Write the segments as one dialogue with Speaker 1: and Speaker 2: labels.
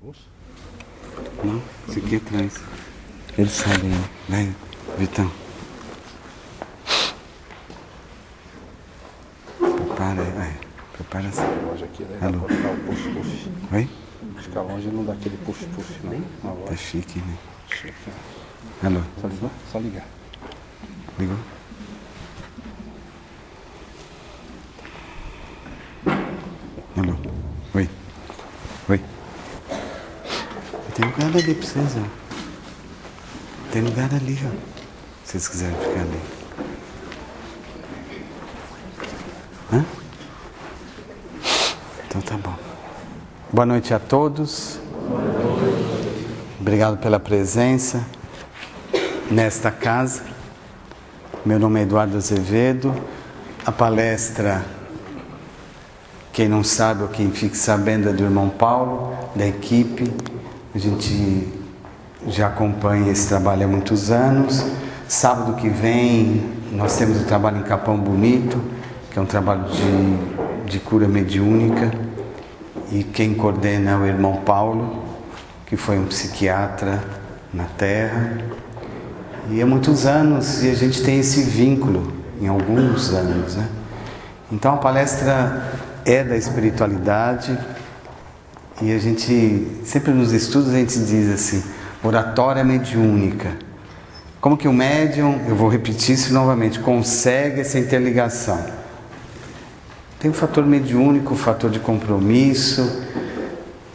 Speaker 1: bolso?
Speaker 2: Não, esse aqui atrás. Eles sabem, né, Vitão? Prepara-se.
Speaker 1: Loja aqui, né? Dá pra dar o puff-puff.
Speaker 2: Oi?
Speaker 1: Ficar longe não dá aquele puff-puff, não.
Speaker 2: Tá chique, né?
Speaker 1: Chique.
Speaker 2: Alô?
Speaker 1: Só ligar? Só ligar.
Speaker 2: Ligou? Alô? Oi? Oi? Tem lugar ali pra vocês, ó. Tem lugar ali, ó. Se vocês quiserem ficar ali. Hã? Então tá bom. Boa noite a todos. Obrigado pela presença nesta casa. Meu nome é Eduardo Azevedo. A palestra, quem não sabe ou quem fique sabendo, é do irmão Paulo, da equipe. A gente já acompanha esse trabalho há muitos anos. Sábado que vem nós temos o trabalho em Capão Bonito, que é um trabalho de cura mediúnica. E quem coordena é o irmão Paulo, que foi um psiquiatra na Terra. E há muitos anos, e a gente tem esse vínculo em alguns anos, né? Então a palestra é da espiritualidade, e a gente, sempre nos estudos a gente diz assim, oratória mediúnica. Como que o médium, eu vou repetir isso novamente, consegue essa interligação? Tem o fator mediúnico, o fator de compromisso,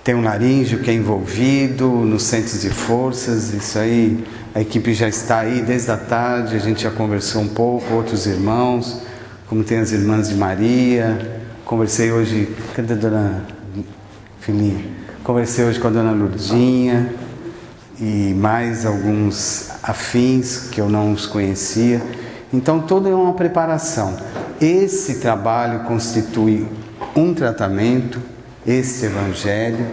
Speaker 2: tem o laríngeo que é envolvido nos centros de forças, isso aí, a equipe já está aí desde a tarde, a gente já conversou um pouco, outros irmãos, como tem as irmãs de Maria, conversei hoje, cadê a dona Filinha? Conversei hoje com a dona Lurdinha e mais alguns afins que eu não os conhecia. Então, toda é uma preparação. Esse trabalho constitui um tratamento, esse evangelho,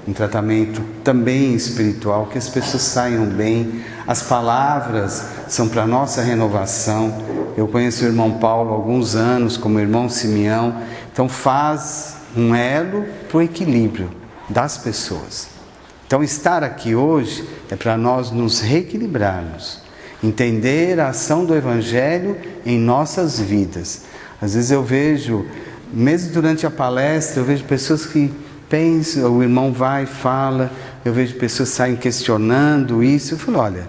Speaker 2: um tratamento também espiritual, que as pessoas saiam bem. As palavras são para nossa renovação. Eu conheço o irmão Paulo há alguns anos, como o irmão Simeão. Então faz um elo para o equilíbrio das pessoas. Então estar aqui hoje é para nós nos reequilibrarmos, entender a ação do evangelho em nossas vidas. Às vezes eu vejo, mesmo durante a palestra, eu vejo pessoas que pensam, o irmão vai e fala, eu vejo pessoas saem questionando isso. Eu falo, olha,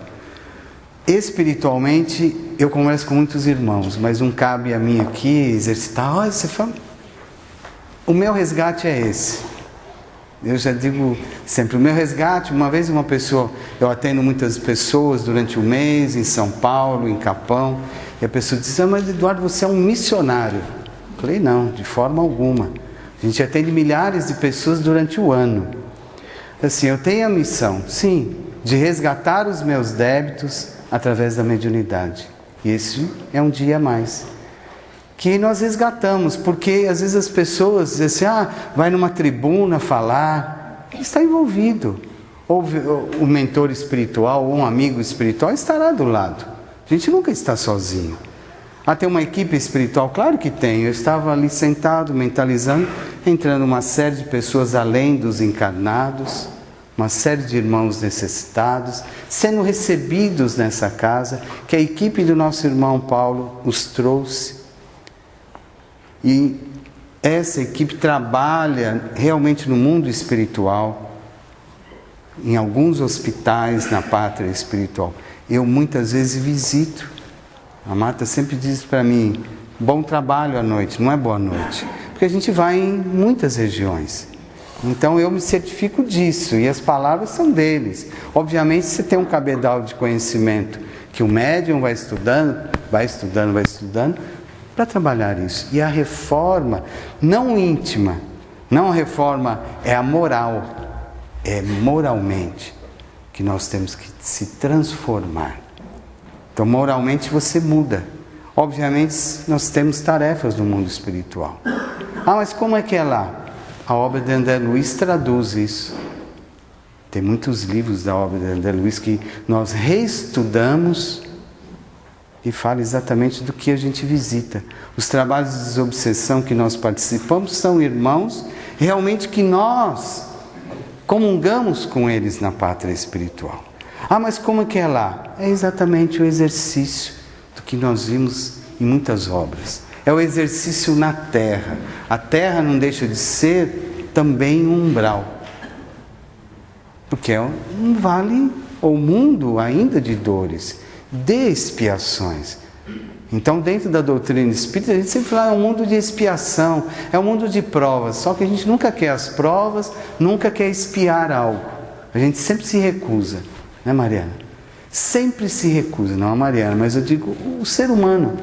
Speaker 2: espiritualmente eu converso com muitos irmãos, mas não cabe a mim aqui exercitar. Olha, você fala, o meu resgate é esse. Eu já digo sempre, o meu resgate, uma vez uma pessoa, eu atendo muitas pessoas durante o mês, em São Paulo, em Capão, e a pessoa diz, mas Eduardo, você é um missionário. Eu falei, não, de forma alguma. A gente atende milhares de pessoas durante o ano. Assim, eu tenho a missão, sim, de resgatar os meus débitos através da mediunidade. E esse é um dia a mais que nós resgatamos, porque às vezes as pessoas dizem assim, vai numa tribuna falar, está envolvido. Ou o mentor espiritual, ou um amigo espiritual estará do lado. A gente nunca está sozinho. Tem uma equipe espiritual? Claro que tem. Eu estava ali sentado, mentalizando, entrando uma série de pessoas além dos encarnados, uma série de irmãos necessitados, sendo recebidos nessa casa, que a equipe do nosso irmão Paulo os trouxe. E essa equipe trabalha realmente no mundo espiritual, em alguns hospitais na pátria espiritual. Eu muitas vezes visito. A Marta sempre diz para mim, bom trabalho à noite, não é boa noite. Porque a gente vai em muitas regiões. Então eu me certifico disso, e as palavras são deles. Obviamente você tem um cabedal de conhecimento, que o médium vai estudando, para trabalhar isso. E a reforma, não íntima, não a reforma, é a moral, é moralmente que nós temos que se transformar. Então moralmente você muda. Obviamente nós temos tarefas no mundo espiritual. Mas como é que é lá? A obra de André Luiz traduz isso. Tem muitos livros da obra de André Luiz que nós reestudamos e fala exatamente do que a gente visita. Os trabalhos de desobsessão que nós participamos são irmãos realmente que nós comungamos com eles na pátria espiritual. Ah, mas como que é lá? É exatamente o exercício do que nós vimos em muitas obras. É o exercício na terra. A terra não deixa de ser também um umbral. Porque é um vale, ou mundo ainda de dores, de expiações. Então, dentro da doutrina espírita, a gente sempre fala, é um mundo de expiação, é um mundo de provas. Só que a gente nunca quer as provas, nunca quer expiar algo. A gente sempre se recusa, né, Mariana? Sempre se recusa, não a Mariana, mas eu digo o ser humano.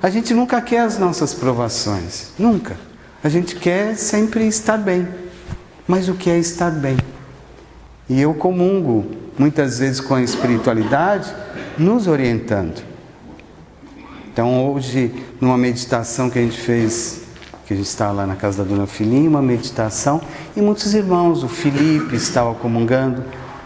Speaker 2: A gente nunca quer as nossas provações, nunca. A gente quer sempre estar bem. Mas o que é estar bem? E eu comungo muitas vezes com a espiritualidade, nos orientando. Então hoje, numa meditação que a gente fez, que a gente estava lá na casa da Dona Filinha, uma meditação, e muitos irmãos, o Felipe estava comungando,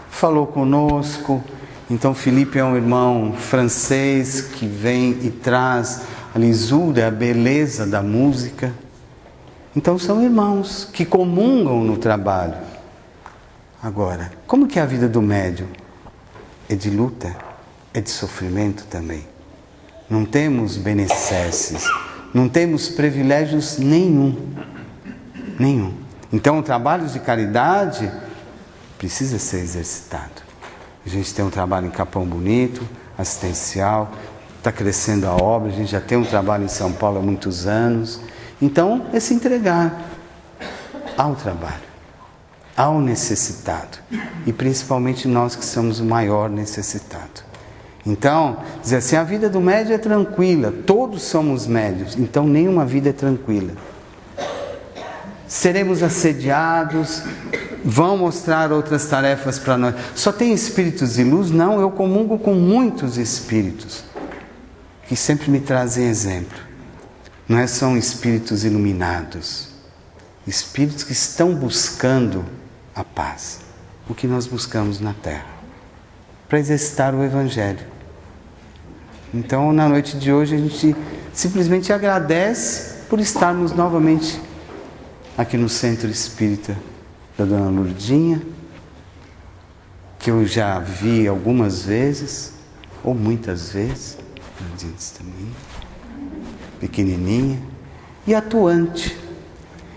Speaker 2: falou conosco. Então o Felipe é um irmão francês que vem e traz a lisura, a beleza da música. Então são irmãos que comungam no trabalho. Agora, como que é a vida do médium? É de luta, é de sofrimento também. Não temos benesses, não temos privilégios nenhum. Então o trabalho de caridade precisa ser exercitado. A gente tem um trabalho em Capão Bonito, assistencial, está crescendo a obra, a gente já tem um trabalho em São Paulo há muitos anos. Então, é se entregar ao trabalho, ao necessitado. E principalmente nós que somos o maior necessitado. Então, dizer assim, a vida do médium é tranquila, todos somos médios, então nenhuma vida é tranquila. Seremos assediados, vão mostrar outras tarefas para nós. Só tem espíritos de luz? Não, eu comungo com muitos espíritos que sempre me trazem exemplo. Não é, são espíritos iluminados, espíritos que estão buscando a paz, o que nós buscamos na Terra, para exercitar o Evangelho. Então, na noite de hoje, a gente simplesmente agradece por estarmos novamente aqui no Centro Espírita da Dona Lourdinha, que eu já vi algumas vezes, ou muitas vezes, também, pequenininha e atuante.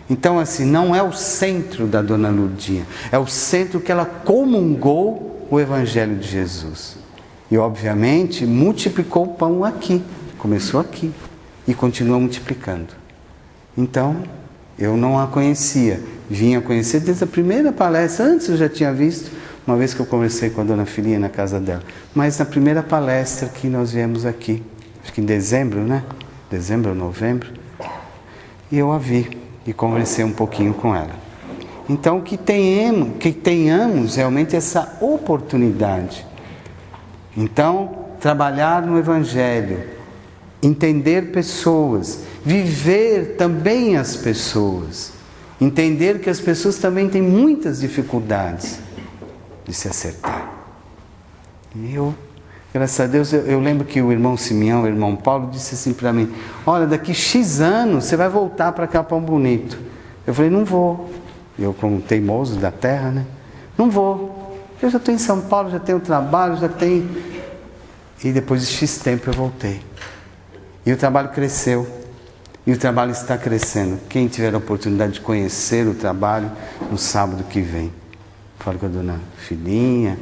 Speaker 2: Então, assim, não é o centro da Dona Lourdinha, é o centro que ela comungou o Evangelho de Jesus. E, obviamente, multiplicou o pão aqui, começou aqui e continua multiplicando. Então, eu não a conhecia, vim a conhecer desde a primeira palestra. Antes eu já tinha visto, uma vez que eu conversei com a Dona Filinha na casa dela, mas na primeira palestra que nós viemos aqui, acho que em dezembro, né? Dezembro ou novembro, e eu a vi e conversei um pouquinho com ela. Então, que tenhamos realmente essa oportunidade. Então, trabalhar no Evangelho, entender pessoas, viver também as pessoas, entender que as pessoas também têm muitas dificuldades de se acertar. E eu, graças a Deus, eu lembro que o irmão Simeão, o irmão Paulo, disse assim para mim, olha, daqui X anos você vai voltar para Capão Bonito. Eu falei, não vou. Eu, como teimoso da terra, né? Não vou. Eu já estou em São Paulo, já tenho trabalho, já tenho... E depois de X tempo eu voltei. E o trabalho cresceu. E o trabalho está crescendo. Quem tiver a oportunidade de conhecer o trabalho, no sábado que vem. Falo com a Dona Filinha,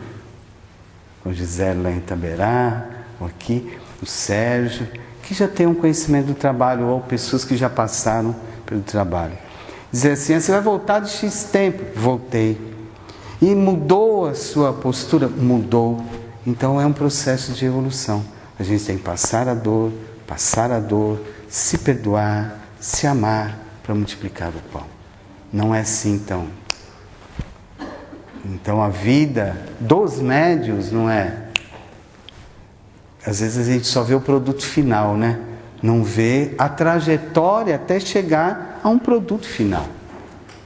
Speaker 2: com a Gisele lá em Itaberá, ou aqui, o Sérgio, que já tem um conhecimento do trabalho, ou pessoas que já passaram pelo trabalho. Dizer assim, você vai voltar de X tempo. Voltei. E mudou a sua postura? Mudou. Então é um processo de evolução. A gente tem que passar a dor, se perdoar, se amar para multiplicar o pão. Não é assim então. Então a vida dos médiuns não é... Às vezes a gente só vê o produto final, né? Não vê a trajetória até chegar a um produto final.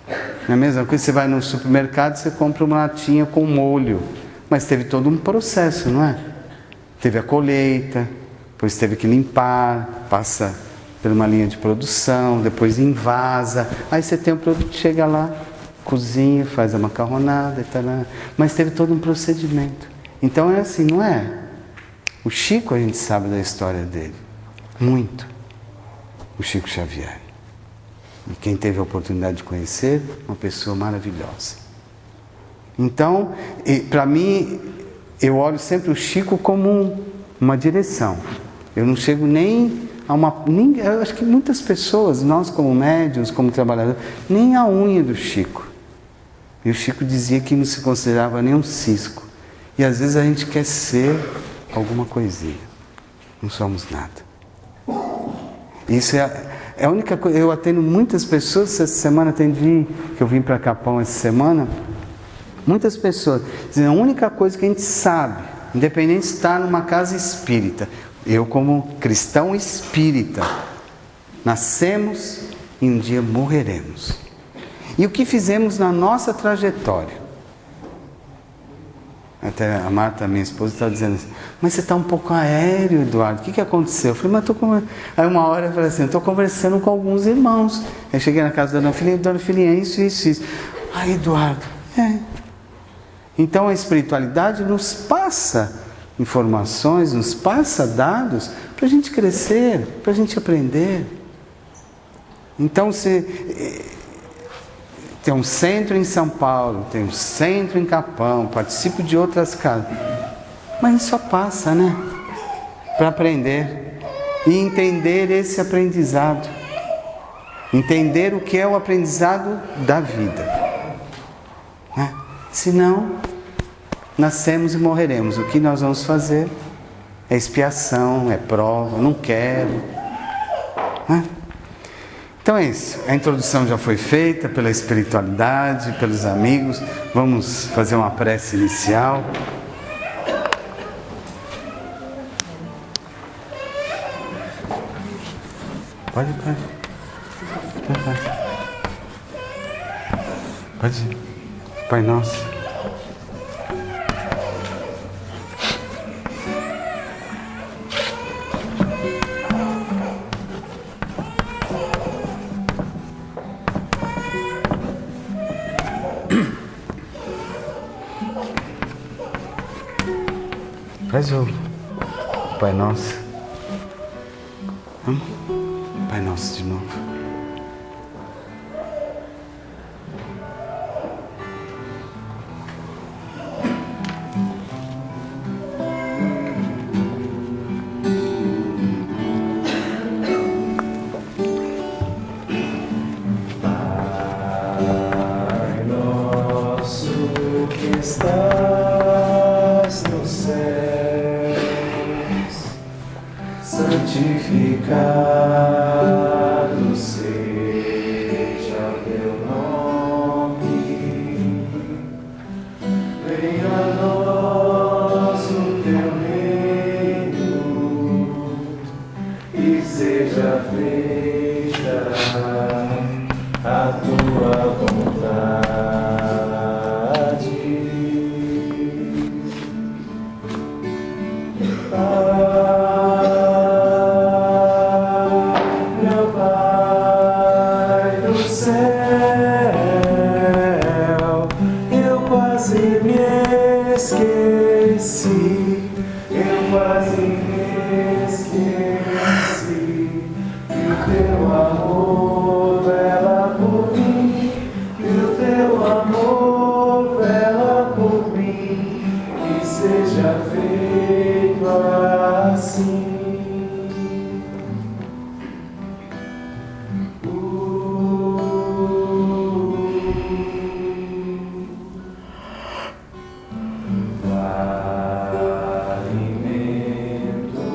Speaker 2: Não é a mesma coisa, você vai no supermercado, você compra uma latinha com molho, mas teve todo um processo, não é? Teve a colheita, depois teve que limpar, passa por uma linha de produção, depois invasa, aí você tem o produto, chega lá cozinha, faz a macarronada e tal, mas teve todo um procedimento. Então é assim, não é? O Chico, a gente sabe da história dele, muito. O Chico Xavier. E quem teve a oportunidade de conhecer, uma pessoa maravilhosa. Então, para mim, eu olho sempre o Chico como uma direção. Eu não chego nem a uma... eu acho que muitas pessoas, nós como médiuns, como trabalhadores, nem a unha do Chico. E o Chico dizia que não se considerava nem um cisco. E às vezes a gente quer ser alguma coisinha. Não somos nada. Isso é a única coisa. Eu atendo muitas pessoas. Essa semana atendi, que eu vim para Capão essa semana. Muitas pessoas dizem, a única coisa que a gente sabe, independente de estar numa casa espírita, eu como cristão espírita, nascemos e um dia morreremos. E o que fizemos na nossa trajetória? Até a Marta, minha esposa, está dizendo assim, mas você está um pouco aéreo, Eduardo, o que aconteceu? Eu falei, mas estou conversando. Aí uma hora eu falei assim, estou conversando com alguns irmãos. Aí cheguei na casa da Dona Filhinha, isso. Aí, Eduardo, Então a espiritualidade nos passa informações, nos passa dados para a gente crescer, para a gente aprender. Então tem um centro em São Paulo, tem um centro em Capão, participo de outras casas. Mas isso só passa, né? Para aprender e entender esse aprendizado. Entender o que é o aprendizado da vida. Né? Senão, nascemos e morreremos. O que nós vamos fazer? É expiação, é prova, não quero. Né? Então é isso. A introdução já foi feita pela espiritualidade, pelos amigos. Vamos fazer uma prece inicial. Pode. Pai Nosso. Faz o Pai Nosso. Pai Nosso de novo.
Speaker 3: Pai Nosso que estás no céu, santificado seja o teu nome, venha a nós o teu reino e seja feita a tua vontade. Meu Pai do céu, eu quase me esqueci, que o teu amor vela por mim, que o teu amor vela por mim, que seja feito assim. Alimento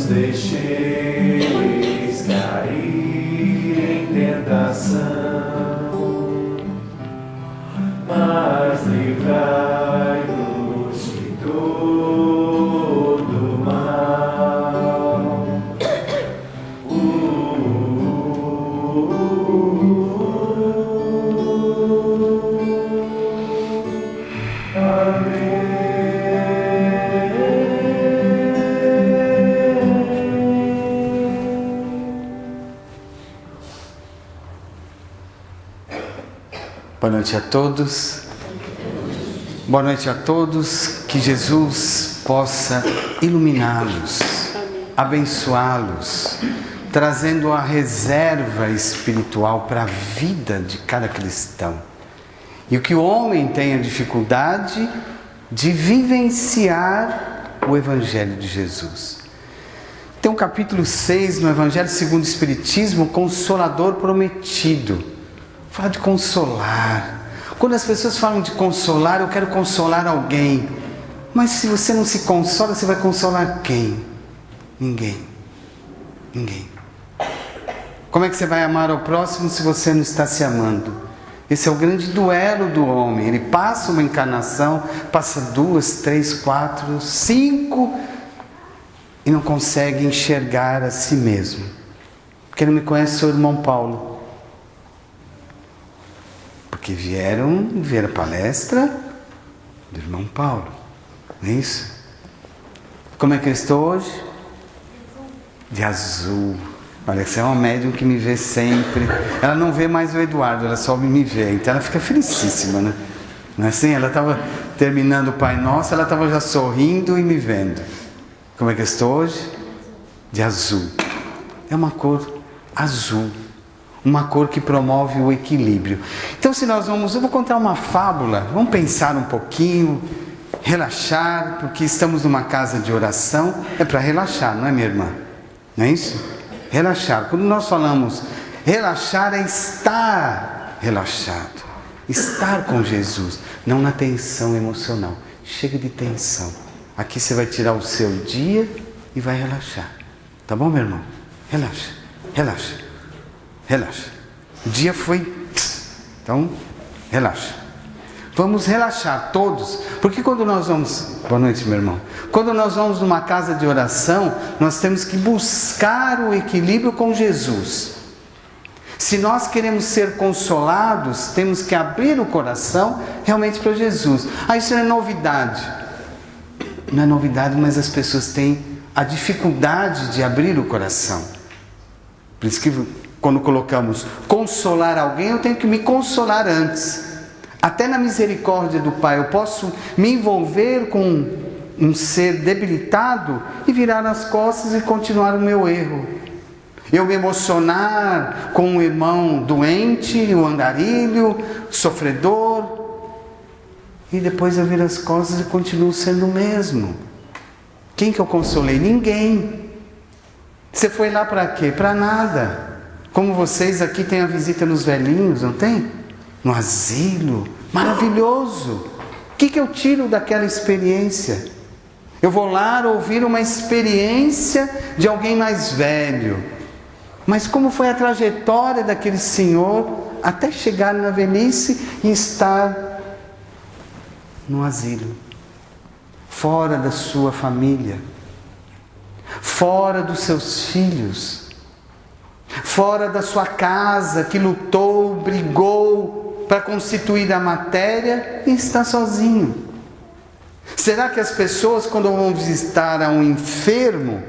Speaker 3: nos deixeis cair em tentação, mas livrai-nos de todo mal.
Speaker 2: Boa noite a todos. Boa noite a todos. Que Jesus possa iluminá-los, abençoá-los, trazendo a reserva espiritual para a vida de cada cristão. E o que o homem tem a dificuldade de vivenciar o Evangelho de Jesus. Tem um capítulo 6 no Evangelho segundo o Espiritismo, o Consolador Prometido. Fala de consolar. Quando as pessoas falam de consolar, eu quero consolar alguém. Mas se você não se consola, você vai consolar quem? Ninguém. Ninguém. Como é que você vai amar ao próximo se você não está se amando? Esse é o grande duelo do homem. Ele passa uma encarnação, passa 2, 3, 4, 5 e não consegue enxergar a si mesmo. Quem não me conhece é o irmão Paulo. Porque vieram ver a palestra do irmão Paulo, não é isso? Como é que eu estou hoje? De azul. Olha, você é uma médium que me vê sempre. Ela não vê mais o Eduardo, ela só me vê. Então ela fica felicíssima, né? Não é assim? Ela estava terminando o Pai Nosso, ela estava já sorrindo e me vendo. Como é que eu estou hoje? De azul. É uma cor azul. Uma cor que promove o equilíbrio. Então eu vou contar uma fábula, vamos pensar um pouquinho, relaxar, porque estamos numa casa de oração, é para relaxar, não é, minha irmã? Não é isso? Relaxar. Quando nós falamos relaxar, é estar relaxado, estar com Jesus, não na tensão emocional. Chega de tensão. Aqui você vai tirar o seu dia e vai relaxar. Tá bom, meu irmão? Relaxa, relaxa. Relaxa. O dia foi... Então, relaxa. Vamos relaxar todos. Porque quando nós vamos... Boa noite, meu irmão. Quando nós vamos numa casa de oração, nós temos que buscar o equilíbrio com Jesus. Se nós queremos ser consolados, temos que abrir o coração realmente para Jesus. Isso não é novidade. Não é novidade, mas as pessoas têm a dificuldade de abrir o coração. Por isso que... Quando colocamos consolar alguém, eu tenho que me consolar antes. Até na misericórdia do Pai, eu posso me envolver com um ser debilitado e virar as costas e continuar o meu erro. Eu me emocionar com um irmão doente, o andarilho, sofredor, e depois eu viro as costas e continuo sendo o mesmo. Quem que eu consolei? Ninguém. Você foi lá para quê? Para nada. Como vocês aqui têm a visita nos velhinhos, não tem? No asilo, maravilhoso. O que eu tiro daquela experiência? Eu vou lá ouvir uma experiência de alguém mais velho. Mas como foi a trajetória daquele senhor até chegar na velhice e estar no asilo, fora da sua família, fora dos seus filhos, fora da sua casa, que lutou, brigou para constituir a matéria e está sozinho. Será que as pessoas, quando vão visitar a um enfermo,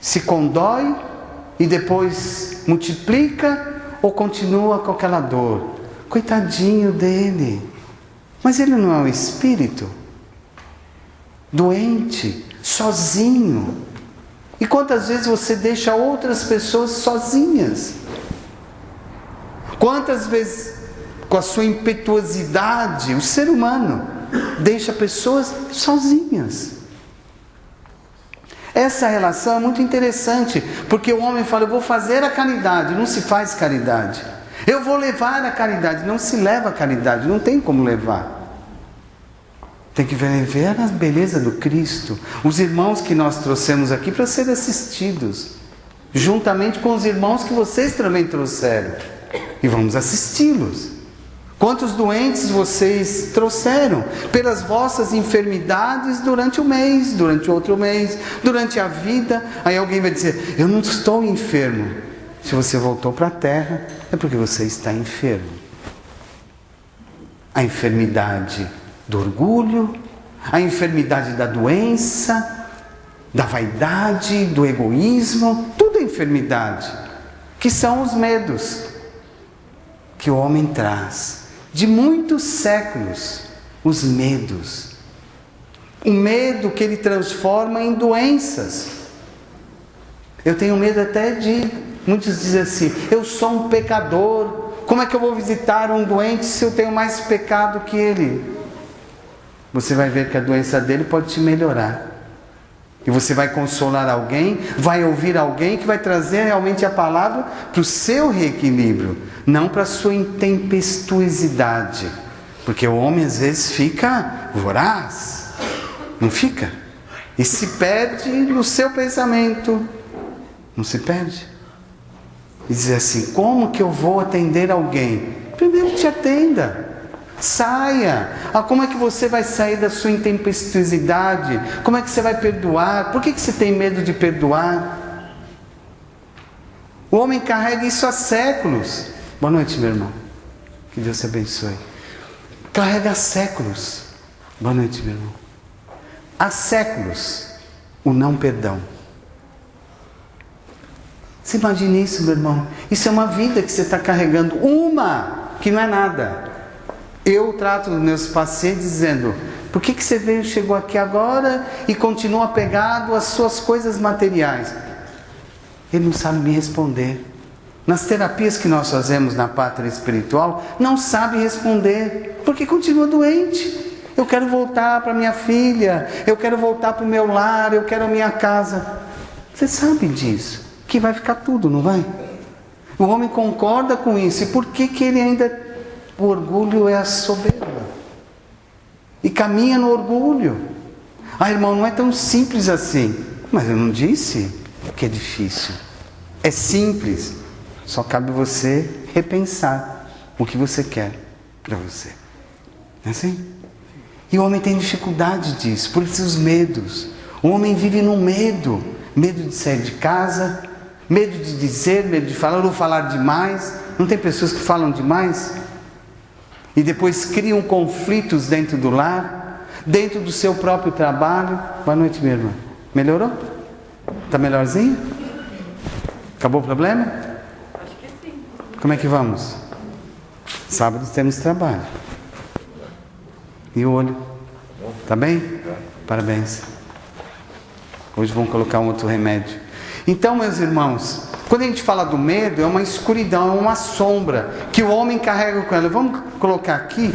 Speaker 2: se condói e depois multiplica ou continua com aquela dor? Coitadinho dele. Mas ele não é um espírito doente, sozinho. E quantas vezes você deixa outras pessoas sozinhas? Quantas vezes, com a sua impetuosidade, o ser humano deixa pessoas sozinhas? Essa relação é muito interessante, porque o homem fala, eu vou fazer a caridade, não se faz caridade. Eu vou levar a caridade, não se leva a caridade, não tem como levar. Tem que ver a beleza do Cristo. Os irmãos que nós trouxemos aqui para serem assistidos. Juntamente com os irmãos que vocês também trouxeram. E vamos assisti-los. Quantos doentes vocês trouxeram? Pelas vossas enfermidades durante o mês, durante outro mês, durante a vida. Aí alguém vai dizer, eu não estou enfermo. Se você voltou para a terra, é porque você está enfermo. A enfermidade do orgulho, a enfermidade da doença, da vaidade, do egoísmo, tudo é enfermidade, que são os medos que o homem traz, de muitos séculos, os medos. O medo que ele transforma em doenças. Eu tenho medo até muitos dizem assim, eu sou um pecador, como é que eu vou visitar um doente se eu tenho mais pecado que ele? Você vai ver que a doença dele pode te melhorar. E você vai consolar alguém, vai ouvir alguém que vai trazer realmente a palavra para o seu reequilíbrio, não para a sua intempestuosidade. Porque o homem às vezes fica voraz, não fica? E se perde no seu pensamento, não se perde? E dizer assim, como que eu vou atender alguém? Primeiro te atenda. Saia. Como é que você vai sair da sua intempestuosidade? Como é que você vai perdoar? Por que você tem medo de perdoar? O homem carrega isso há séculos. Boa noite, meu irmão. Que Deus te abençoe. Carrega há séculos. Boa noite, meu irmão. Há séculos o não perdão. Você imagina isso, meu irmão? Isso é uma vida que você está carregando. Uma que não é nada. Eu trato os meus pacientes dizendo, por que você veio, chegou aqui agora e continua apegado às suas coisas materiais? Ele não sabe me responder. Nas terapias que nós fazemos na pátria espiritual, não sabe responder, porque continua doente. Eu quero voltar para minha filha, eu quero voltar para o meu lar, eu quero a minha casa. Você sabe disso, que vai ficar tudo, não vai? O homem concorda com isso, e por que ele ainda... O orgulho é a soberba. E caminha no orgulho. Irmão, não é tão simples assim. Mas eu não disse que é difícil. É simples. Só cabe você repensar o que você quer para você. Não é assim? E o homem tem dificuldade disso. Por isso os medos. O homem vive no medo. Medo de sair de casa. Medo de dizer, medo de falar. Ou falar demais. Não tem pessoas que falam demais? E depois criam conflitos dentro do lar, dentro do seu próprio trabalho. Boa noite, minha irmã. Melhorou? Está melhorzinho? Acabou o problema?
Speaker 4: Acho que sim.
Speaker 2: Como é que vamos? Sábado temos trabalho. E o olho? Está bem? Parabéns. Hoje vamos colocar um outro remédio. Então, meus irmãos, quando a gente fala do medo, é uma escuridão, é uma sombra que o homem carrega com ela. Vamos colocar aqui,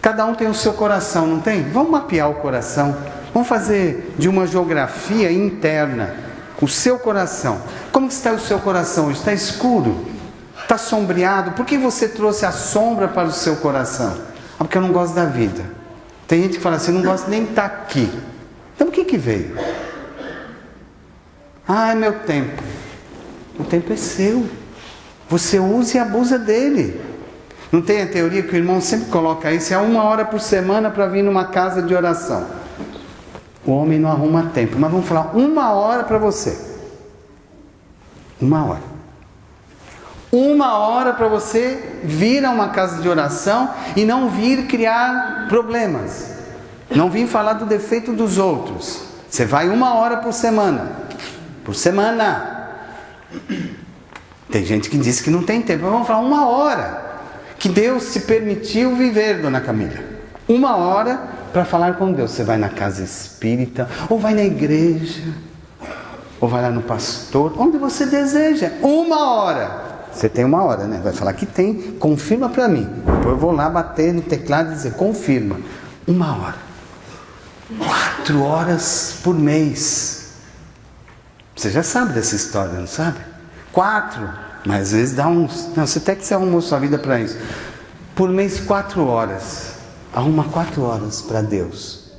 Speaker 2: cada um tem o seu coração, não tem? Vamos mapear o coração. Vamos fazer de uma geografia interna o seu coração. Como está o seu coração hoje? Está escuro? Está sombreado? Por que você trouxe a sombra para o seu coração? Porque eu não gosto da vida. Tem gente que fala assim, eu não gosto nem de estar aqui. Então o que veio? É meu tempo. O tempo é seu. Você usa e abusa dele. Não tem a teoria que o irmão sempre coloca isso? É 1 hora por semana para vir numa casa de oração. O homem não arruma tempo. Mas vamos falar 1 hora para você. 1 hora. 1 hora para você vir a uma casa de oração e não vir criar problemas. Não vir falar do defeito dos outros. Você vai 1 hora por semana. Por semana. Tem gente que diz que não tem tempo. Mas vamos falar 1 hora. Que Deus te permitiu viver, dona Camila. 1 hora para falar com Deus. Você vai na casa espírita, ou vai na igreja, ou vai lá no pastor, onde você deseja. 1 hora. Você tem 1 hora, né? Vai falar que tem, confirma para mim. Depois eu vou lá bater no teclado e dizer, confirma. 1 hora. 4 horas por mês. Você já sabe dessa história, não sabe? 4, mas às vezes dá uns... Não, você tem que se arrumou sua vida para isso. Por mês 4 horas. Arruma 4 horas para Deus.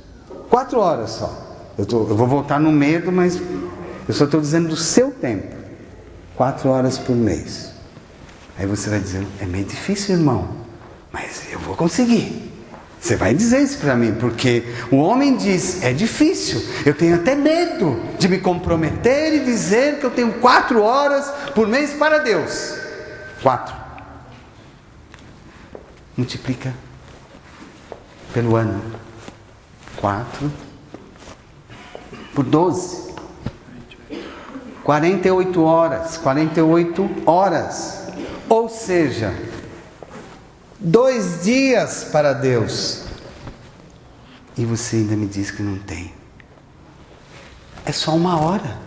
Speaker 2: 4 horas só. Eu vou voltar no medo, mas eu só estou dizendo do seu tempo. 4 horas por mês. Aí você vai dizer, é meio difícil, irmão, mas eu vou conseguir. Você vai dizer isso para mim, porque o homem diz, é difícil, eu tenho até medo de me comprometer e dizer que eu tenho 4 horas por mês para Deus. 4. Multiplica pelo ano. 4 por 12. 48 horas. 48 horas. Ou seja, 2 dias para Deus. E você ainda me diz que não tem. É só 1 hora.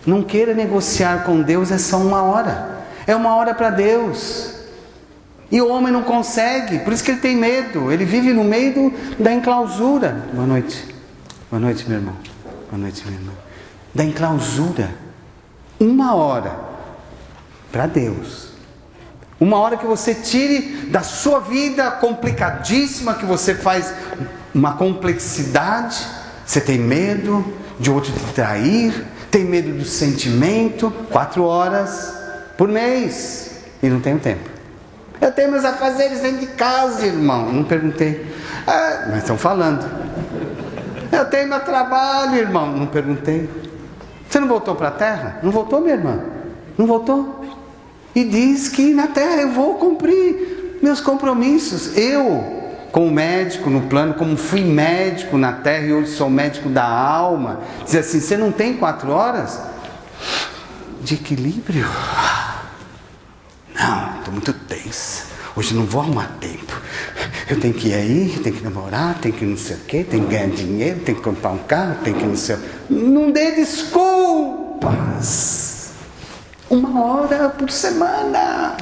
Speaker 2: Não queira negociar com Deus, é só 1 hora. É 1 hora para Deus. E o homem não consegue, por isso que ele tem medo. Ele vive no meio da enclausura. Boa noite. Boa noite, meu irmão. Boa noite, minha irmã. Da enclausura. 1 hora para Deus. 1 hora que você tire da sua vida complicadíssima, que você faz uma complexidade. Você tem medo de outro te trair, tem medo do sentimento. 4 horas por mês. E não tenho tempo. Eu tenho meus afazeres dentro de casa, irmão. Não perguntei. Mas estão falando. Eu tenho meu trabalho, irmão. Não perguntei. Você não voltou para a terra? Não voltou, minha irmã? Não voltou? E diz que na terra eu vou cumprir meus compromissos. Eu, como médico no plano, como fui médico na terra e hoje sou médico da alma, diz assim, você não tem 4 horas de equilíbrio? Não, estou muito tensa. Hoje não vou arrumar tempo. Eu tenho que ir aí, tenho que namorar, tenho que não sei o quê, tenho que ganhar dinheiro, tenho que comprar um carro, tenho que não sei o quê. Não dê desculpas. 1 hora por semana.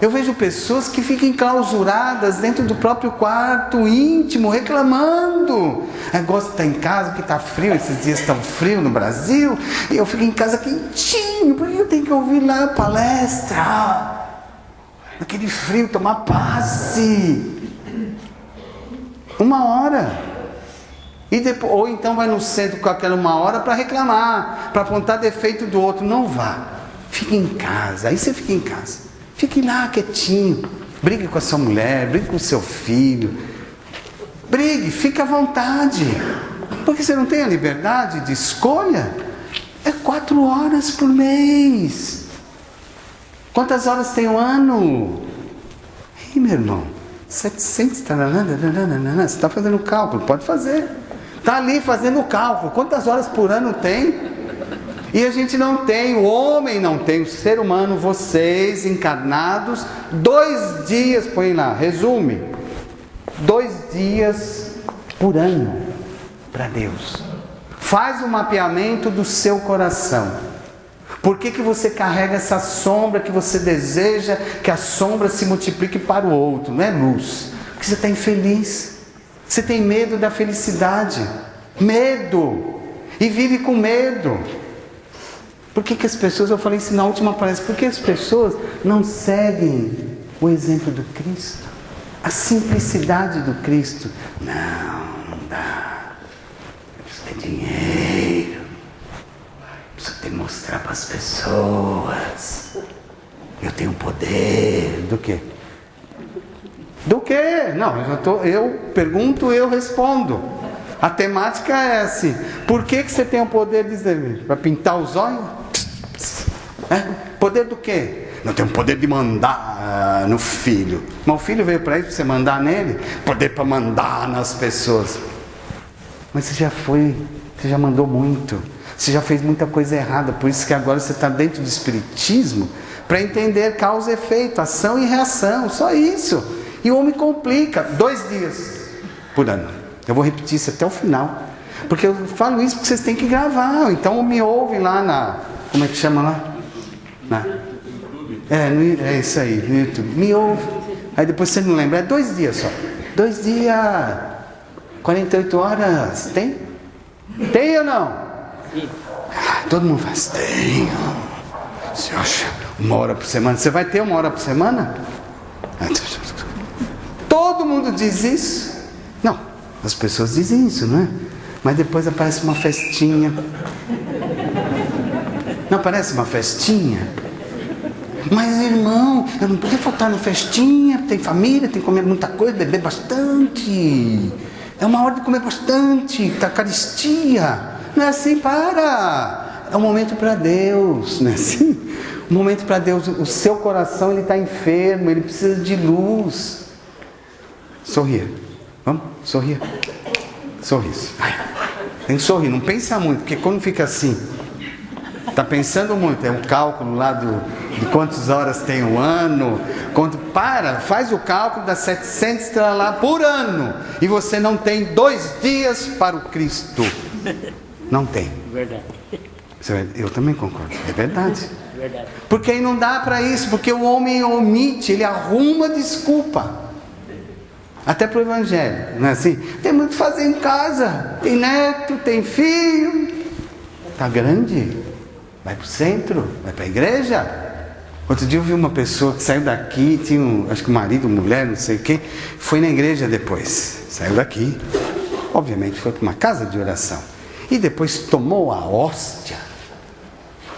Speaker 2: Eu vejo pessoas que ficam enclausuradas dentro do próprio quarto íntimo, reclamando. Eu gosto de estar em casa porque está frio, esses dias estão frio no Brasil, e eu fico em casa quentinho, porque eu tenho que ouvir lá a palestra. Naquele frio, tomar passe. 1 hora. E depois, ou então vai no centro com aquela 1 hora para reclamar, para apontar defeito do outro. Não vá. Fique em casa. Aí você fica em casa. Fique lá quietinho. Brigue com a sua mulher, brigue com o seu filho. Brigue, fique à vontade. Porque você não tem a liberdade de escolha. É 4 horas por mês. Quantas horas tem o ano? Ei, meu irmão, 700, você está fazendo cálculo, pode fazer. Está ali fazendo o cálculo, quantas horas por ano tem? E a gente não tem, o homem não tem, o ser humano, vocês encarnados, 2 dias, põe lá, resume, 2 dias por ano para Deus. Faz o mapeamento do seu coração. Por que você carrega essa sombra que você deseja que a sombra se multiplique para o outro? Não é luz. Porque você está infeliz. Você tem medo da felicidade. Medo. E vive com medo. Por que as pessoas, eu falei isso na última palestra, por que as pessoas não seguem o exemplo do Cristo? A simplicidade do Cristo. Não dá. Preciso ter dinheiro. Preciso mostrar para as pessoas. Eu tenho poder. Do quê? Do quê? Não, eu pergunto, eu respondo. A temática é assim. Por que você tem o poder de dizer? Para pintar os olhos? Poder do quê? Não tem o poder de mandar no filho. Mas o filho veio para isso, para você mandar nele? Poder para mandar nas pessoas. Mas você já mandou muito. Você já fez muita coisa errada, por isso que agora você está dentro do espiritismo, para entender causa e efeito, ação e reação, só isso. E o homem complica, 2 dias por ano. Eu vou repetir isso até o final, porque eu falo isso porque vocês têm que gravar, então me ouvem lá na, como é que chama lá? É isso aí, no YouTube, me ouve, aí depois você não lembra, é 2 dias só, 2 dias, 48 horas, tem? Tem ou não? Todo mundo faz, tenho. Você acha 1 hora por semana? Você vai ter 1 hora por semana? Todo mundo diz isso. As pessoas dizem isso, não é? Mas depois aparece uma festinha. Não aparece uma festinha? Mas, irmão, eu não podia faltar na festinha, tem família, tem que comer muita coisa, beber bastante. É uma hora de comer bastante, da Eucaristia. Não é assim, para. É um momento para Deus, não é assim? Um momento para Deus. O seu coração, ele está enfermo, ele precisa de luz. Sorrir. Vamos? Sorrir. Sorriso. Tem que sorrir, não pensa muito, porque quando fica assim, está pensando muito, é um cálculo lá de quantas horas tem o ano, faz o cálculo das 700 lá por ano, e você não tem 2 dias para o Cristo. Não tem.
Speaker 4: Verdade.
Speaker 2: Eu também concordo, é verdade.
Speaker 4: Verdade.
Speaker 2: Porque aí não dá para isso, porque o homem omite, ele arruma desculpa. Até para o Evangelho, não é assim? Tem muito que fazer em casa, tem neto, tem filho, está grande, vai para o centro, vai para a igreja. Outro dia eu vi uma pessoa que saiu daqui, tinha acho que marido, mulher, não sei o quê, foi na igreja depois, saiu daqui, obviamente foi para uma casa de oração, e depois tomou a hóstia,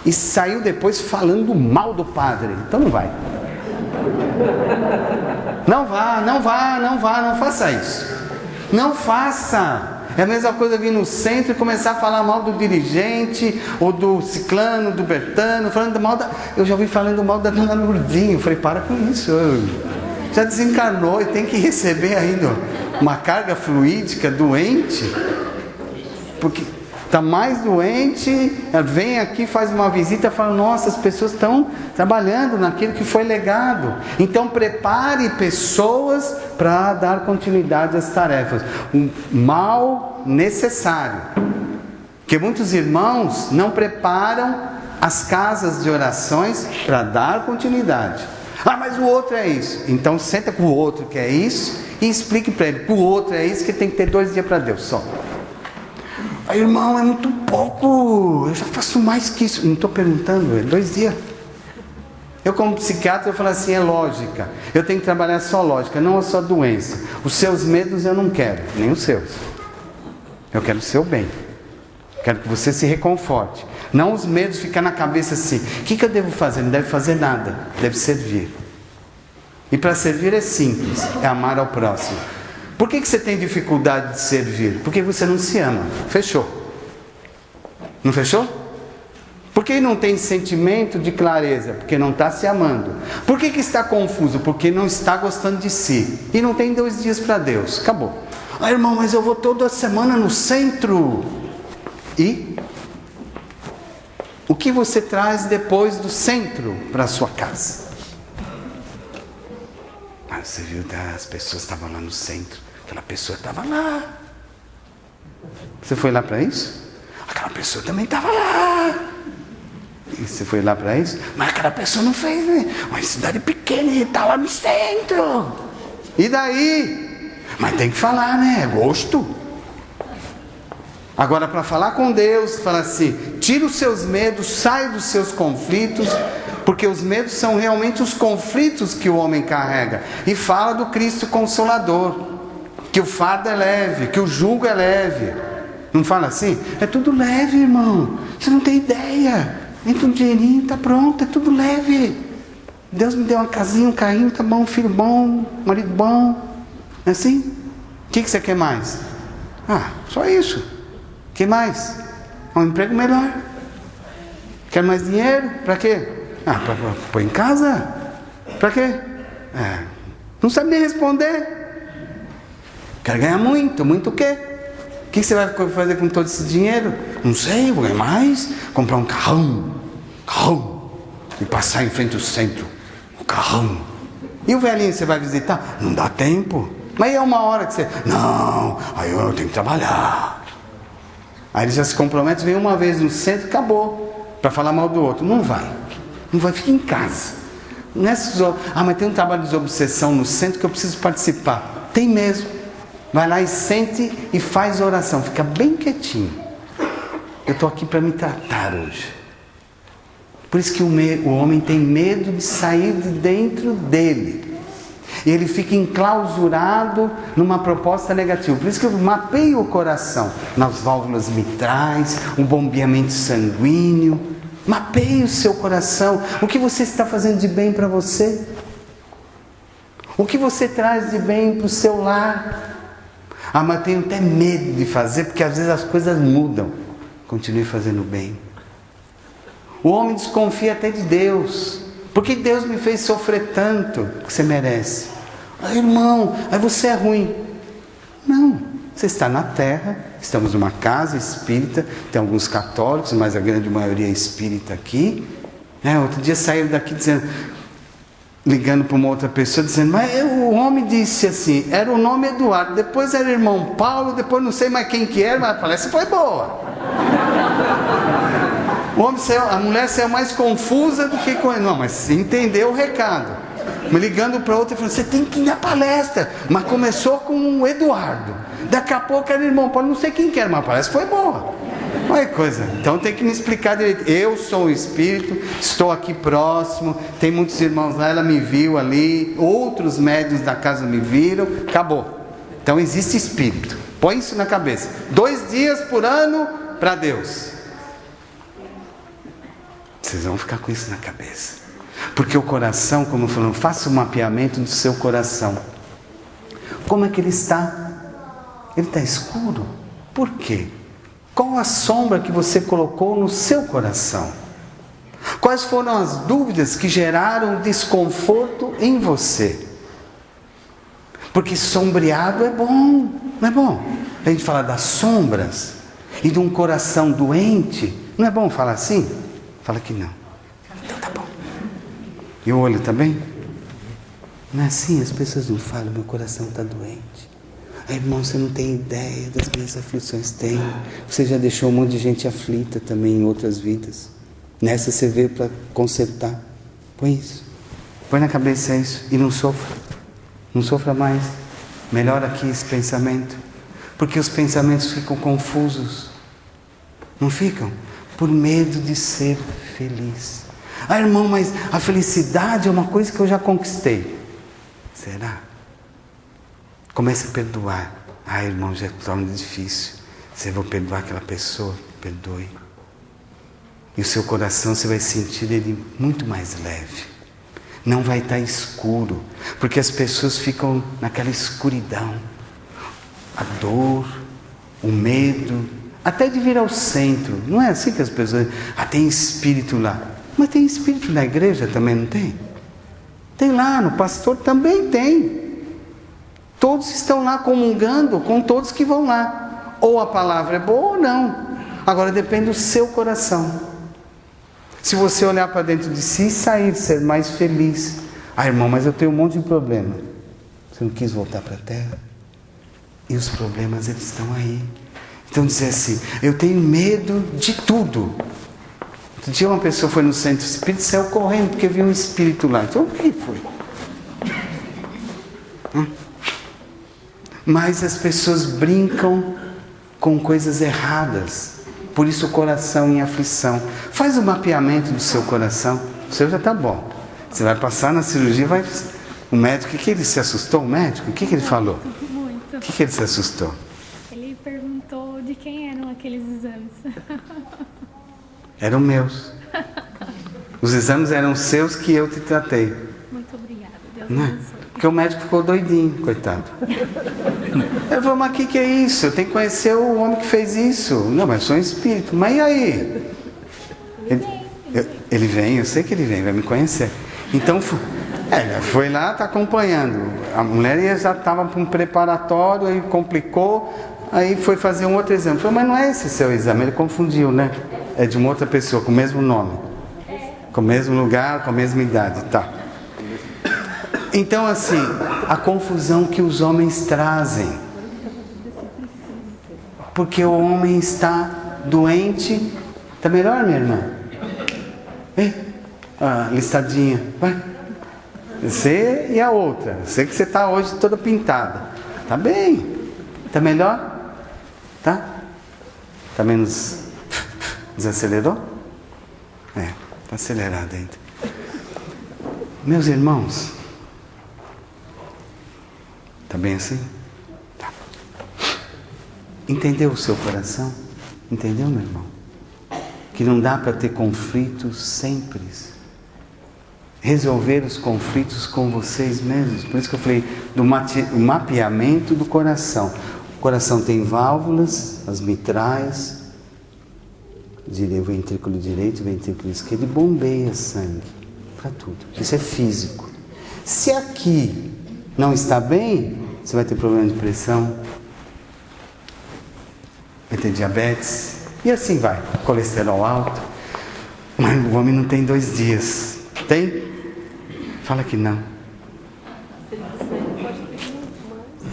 Speaker 2: e saiu depois falando mal do padre. Então não vai. Não faça isso. Não faça. É a mesma coisa vir no centro e começar a falar mal do dirigente, ou do ciclano, do Bertano, falando mal da... Eu já ouvi falando mal da dona Lourdinha. Eu falei, para com isso. Já desencarnou e tem que receber ainda uma carga fluídica doente. Porque está mais doente, vem aqui, faz uma visita e fala, nossa, as pessoas estão trabalhando naquilo que foi legado. Então prepare pessoas para dar continuidade às tarefas. Um mal necessário. Porque muitos irmãos não preparam as casas de orações para dar continuidade. Ah, mas o outro é isso. Então senta com o outro que é isso e explique para ele, o outro é isso, que tem que ter 2 dias para Deus só. Aí, irmão, é muito pouco, eu já faço mais que isso. Não estou perguntando, é 2 dias. Eu como psiquiatra, eu falo assim, é lógica. Eu tenho que trabalhar só lógica, não a sua doença. Os seus medos eu não quero, nem os seus. Eu quero o seu bem. Quero que você se reconforte. Não os medos ficar na cabeça assim, o que eu devo fazer? Não deve fazer nada, deve servir. E para servir é simples, é amar ao próximo. Por que você tem dificuldade de servir? Porque você não se ama. Fechou. Não fechou? Por que não tem sentimento de clareza? Porque não está se amando. Por que está confuso? Porque não está gostando de si. E não tem 2 dias para Deus. Acabou. Ah, irmão, mas eu vou toda semana no centro. E? O que você traz depois do centro para a sua casa? Ah, você viu, as pessoas estavam lá no centro. Aquela pessoa estava lá. Você foi lá para isso? Aquela pessoa também estava lá. E você foi lá para isso? Mas aquela pessoa não fez, né? Uma cidade pequena e está lá no centro. E daí? Mas tem que falar, né? É gosto. Agora, para falar com Deus, fala assim, tira os seus medos, sai dos seus conflitos, porque os medos são realmente os conflitos que o homem carrega. E fala do Cristo Consolador, que o fardo é leve, que o jugo é leve. Não fala assim? É tudo leve, irmão. Você não tem ideia. Entra um dinheirinho, está pronto, é tudo leve. Deus me deu uma casinha, um carrinho, tá bom, filho bom, marido bom. Não é assim? O que você quer mais? Ah, só isso. O que mais? Um emprego melhor. Quer mais dinheiro? Para quê? Ah, para pôr em casa? Para quê? Não sabe nem responder. Quer ganhar muito? Muito o quê? O que você vai fazer com todo esse dinheiro? Não sei, vou ganhar mais. Comprar um carrão. E passar em frente ao centro. Um carrão. E o velhinho você vai visitar? Não dá tempo. Mas é uma hora que você... Não, aí eu tenho que trabalhar. Aí ele já se compromete, vem uma vez no centro, acabou. Para falar mal do outro. Não vai, fica em casa. Nessa, mas tem um trabalho de desobsessão no centro que eu preciso participar. Tem mesmo. Vai lá e sente e faz oração. Fica bem quietinho. Eu estou aqui para me tratar hoje. Por isso que o homem tem medo de sair de dentro dele. E ele fica enclausurado numa proposta negativa. Por isso que eu mapeio o coração nas válvulas mitrais, um bombeamento sanguíneo. Mapeie o seu coração. O que você está fazendo de bem para você? O que você traz de bem para o seu lar? Mas tenho até medo de fazer, porque às vezes as coisas mudam. Continue fazendo bem. O homem desconfia até de Deus. Por que Deus me fez sofrer tanto que você merece? Irmão, aí você é ruim. Não, você está na terra, estamos numa casa espírita, tem alguns católicos, mas a grande maioria é espírita aqui. Outro dia saíram daqui ligando para uma outra pessoa, dizendo, mas o homem disse assim, era o nome Eduardo, depois era irmão Paulo, depois não sei mais quem que era, mas a palestra foi boa. A mulher saiu mais confusa do que com ele. Não, mas entendeu o recado. Me ligando para outra e falando, você tem que ir na palestra. Mas começou com o Eduardo. Daqui a pouco era irmão Paulo, não sei quem que era, mas a palestra foi boa. Olha que coisa. Então tem que me explicar direito. Eu sou o espírito, estou aqui próximo, tem muitos irmãos lá, ela me viu ali, outros médiuns da casa me viram, acabou. Então existe espírito. Põe isso na cabeça. 2 dias por ano para Deus. Vocês vão ficar com isso na cabeça. Porque o coração, como falando, faça um mapeamento do seu coração. Como é que ele está? Ele está escuro. Por quê? Qual a sombra que você colocou no seu coração? Quais foram as dúvidas que geraram desconforto em você? Porque sombreado é bom, não é bom? A gente fala das sombras e de um coração doente. Não é bom falar assim? Fala que não. Então tá bom. E o olho está bem? Não é assim? As pessoas não falam, meu coração está doente. Irmão, você não tem ideia das minhas aflições. Tem. Você já deixou um monte de gente aflita também em outras vidas. Nessa você veio para consertar. Põe isso. Põe na cabeça isso. E não sofra. Não sofra mais. Melhora aqui esse pensamento. Porque os pensamentos ficam confusos. Não ficam? Por medo de ser feliz. Irmão, mas a felicidade é uma coisa que eu já conquistei. Será? Comece a perdoar. Irmão, já torna difícil. Você vai perdoar aquela pessoa? Perdoe. E o seu coração, você vai sentir ele muito mais leve. Não vai estar escuro. Porque as pessoas ficam naquela escuridão. A dor, o medo, até de vir ao centro. Não é assim que as pessoas... tem espírito lá. Mas tem espírito na igreja também, não tem? Tem lá, no pastor também tem. Todos estão lá comungando com todos que vão lá. Ou a palavra é boa ou não. Agora depende do seu coração. Se você olhar para dentro de si e sair, ser mais feliz. Irmão, mas eu tenho um monte de problema. Você não quis voltar para a terra? E os problemas, eles estão aí. Então dizer assim, eu tenho medo de tudo. Outro dia uma pessoa foi no centro espírita e saiu correndo porque viu um espírito lá. Então o que foi? Mas as pessoas brincam com coisas erradas. Por isso o coração em aflição. Faz o mapeamento do seu coração. O seu já está bom. Você vai passar na cirurgia, vai... O médico, o que ele se assustou? O médico? O que ele falou?
Speaker 4: Muito.
Speaker 2: O que ele se assustou?
Speaker 4: Ele perguntou de quem eram aqueles exames.
Speaker 2: Eram meus. Os exames eram seus que eu te tratei.
Speaker 4: Muito obrigada. Deus
Speaker 2: Não é?
Speaker 4: abençoe.
Speaker 2: Porque o médico ficou doidinho, coitado. Ele falou, mas o que é isso? Eu tenho que conhecer o homem que fez isso. Não, mas eu sou um espírito. Mas e aí? Ele vem, eu sei que ele vem, vai me conhecer. Então, foi lá, está acompanhando. A mulher já estava para um preparatório, aí complicou, aí foi fazer um outro exame. Falei, mas não é esse seu exame, ele confundiu, né? É de uma outra pessoa, com o mesmo nome. Com o mesmo lugar, com a mesma idade, tá. Então, assim, a confusão que os homens trazem. Porque o homem está doente. Está melhor, minha irmã? Listadinha, vai. Você e a outra. Sei que você está hoje toda pintada. Tá bem. Tá melhor? Tá? Tá menos... Desacelerou? Tá acelerado ainda. Meus irmãos, Tá bem assim? Tá. Entendeu o seu coração? Entendeu, meu irmão? Que não dá para ter conflitos sempre. Resolver os conflitos com vocês mesmos. Por isso que eu falei do mapeamento do coração. O coração tem válvulas, as mitrais, o ventrículo direito, o ventrículo esquerdo, e bombeia sangue para tudo. Isso é físico. Se aqui não está bem, você vai ter problema de pressão, vai ter diabetes, e assim vai. Colesterol alto. Mas o homem não tem 2 dias. Tem? Fala que não.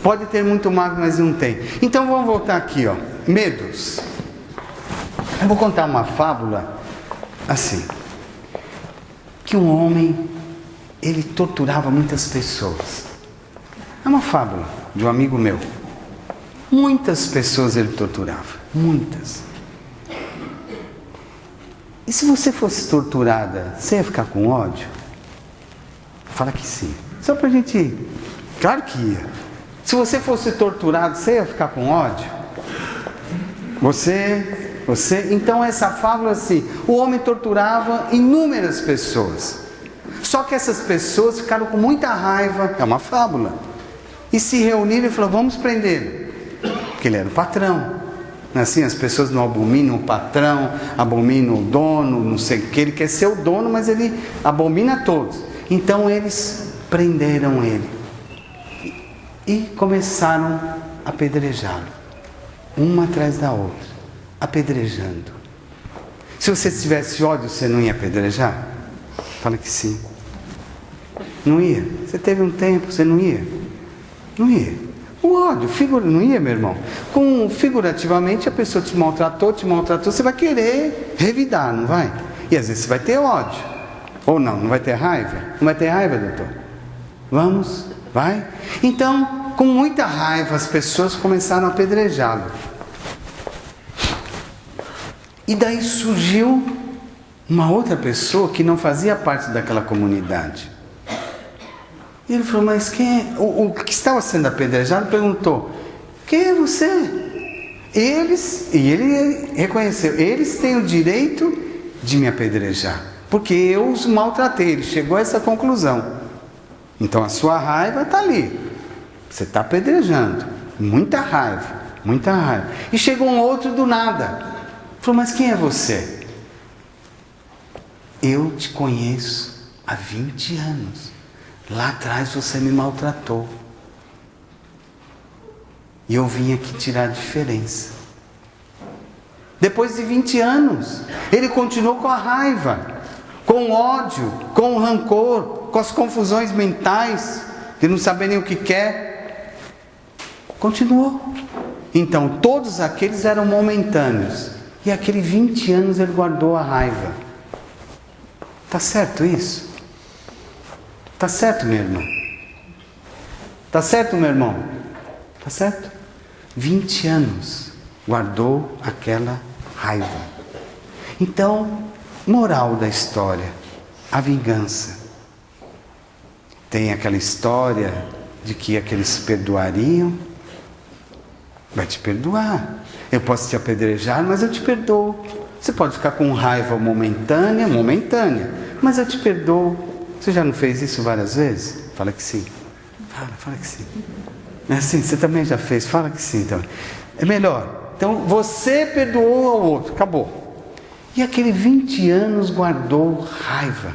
Speaker 2: Pode ter muito magro, mas não tem. Então vamos voltar aqui, ó. Medos. Eu vou contar uma fábula assim. Que um homem, ele torturava muitas pessoas. É uma fábula de um amigo meu. Muitas pessoas ele torturava. Muitas. E se você fosse torturada, você ia ficar com ódio? Fala que sim. Só pra gente... Claro que ia. Se você fosse torturado, você ia ficar com ódio? Você... Então essa fábula assim, o homem torturava inúmeras pessoas. Só que essas pessoas ficaram com muita raiva, é uma fábula. E se reuniram e falaram, vamos prendê-lo. Porque ele era o patrão. Assim, as pessoas não abominam o patrão, abominam o dono, não sei o que, ele quer ser o dono, mas ele abomina todos. Então eles prenderam ele e começaram a apedrejá-lo, uma atrás da outra, apedrejando. Se você tivesse ódio, você não ia apedrejar? Fala que sim. Não ia? Você teve um tempo, você não ia? Não ia. O ódio, não ia, meu irmão? Figurativamente, a pessoa te maltratou, você vai querer revidar, não vai? E às vezes você vai ter ódio. Ou não vai ter raiva? Não vai ter raiva, doutor? Vamos? Vai? Então, com muita raiva, as pessoas começaram a apedrejá-lo. E daí surgiu uma outra pessoa que não fazia parte daquela comunidade. E ele falou, mas quem é? O que estava sendo apedrejado perguntou, quem é você? E ele reconheceu, eles têm o direito de me apedrejar, porque eu os maltratei. Ele chegou a essa conclusão. Então a sua raiva está ali, você está apedrejando, muita raiva. E chegou um outro do nada, falou, mas quem é você? Eu te conheço há 20 anos. Lá atrás você me maltratou. E eu vim aqui tirar a diferença. Depois de 20 anos, ele continuou com a raiva, com o ódio, com o rancor, com as confusões mentais, de não saber nem o que quer. Continuou. Então, todos aqueles eram momentâneos. E aquele 20 anos ele guardou a raiva. Tá certo isso? Tá certo, meu irmão? Tá certo, meu irmão? Tá certo? 20 anos guardou aquela raiva. Então, moral da história, a vingança. Tem aquela história de que aqueles perdoariam. Vai te perdoar. Eu posso te apedrejar, mas eu te perdoo. Você pode ficar com raiva momentânea, mas eu te perdoo. Você já não fez isso várias vezes? Fala que sim. Fala que sim. É assim, você também já fez? Fala que sim, então. É melhor. Então, você perdoou ao outro, acabou. E aquele 20 anos guardou raiva.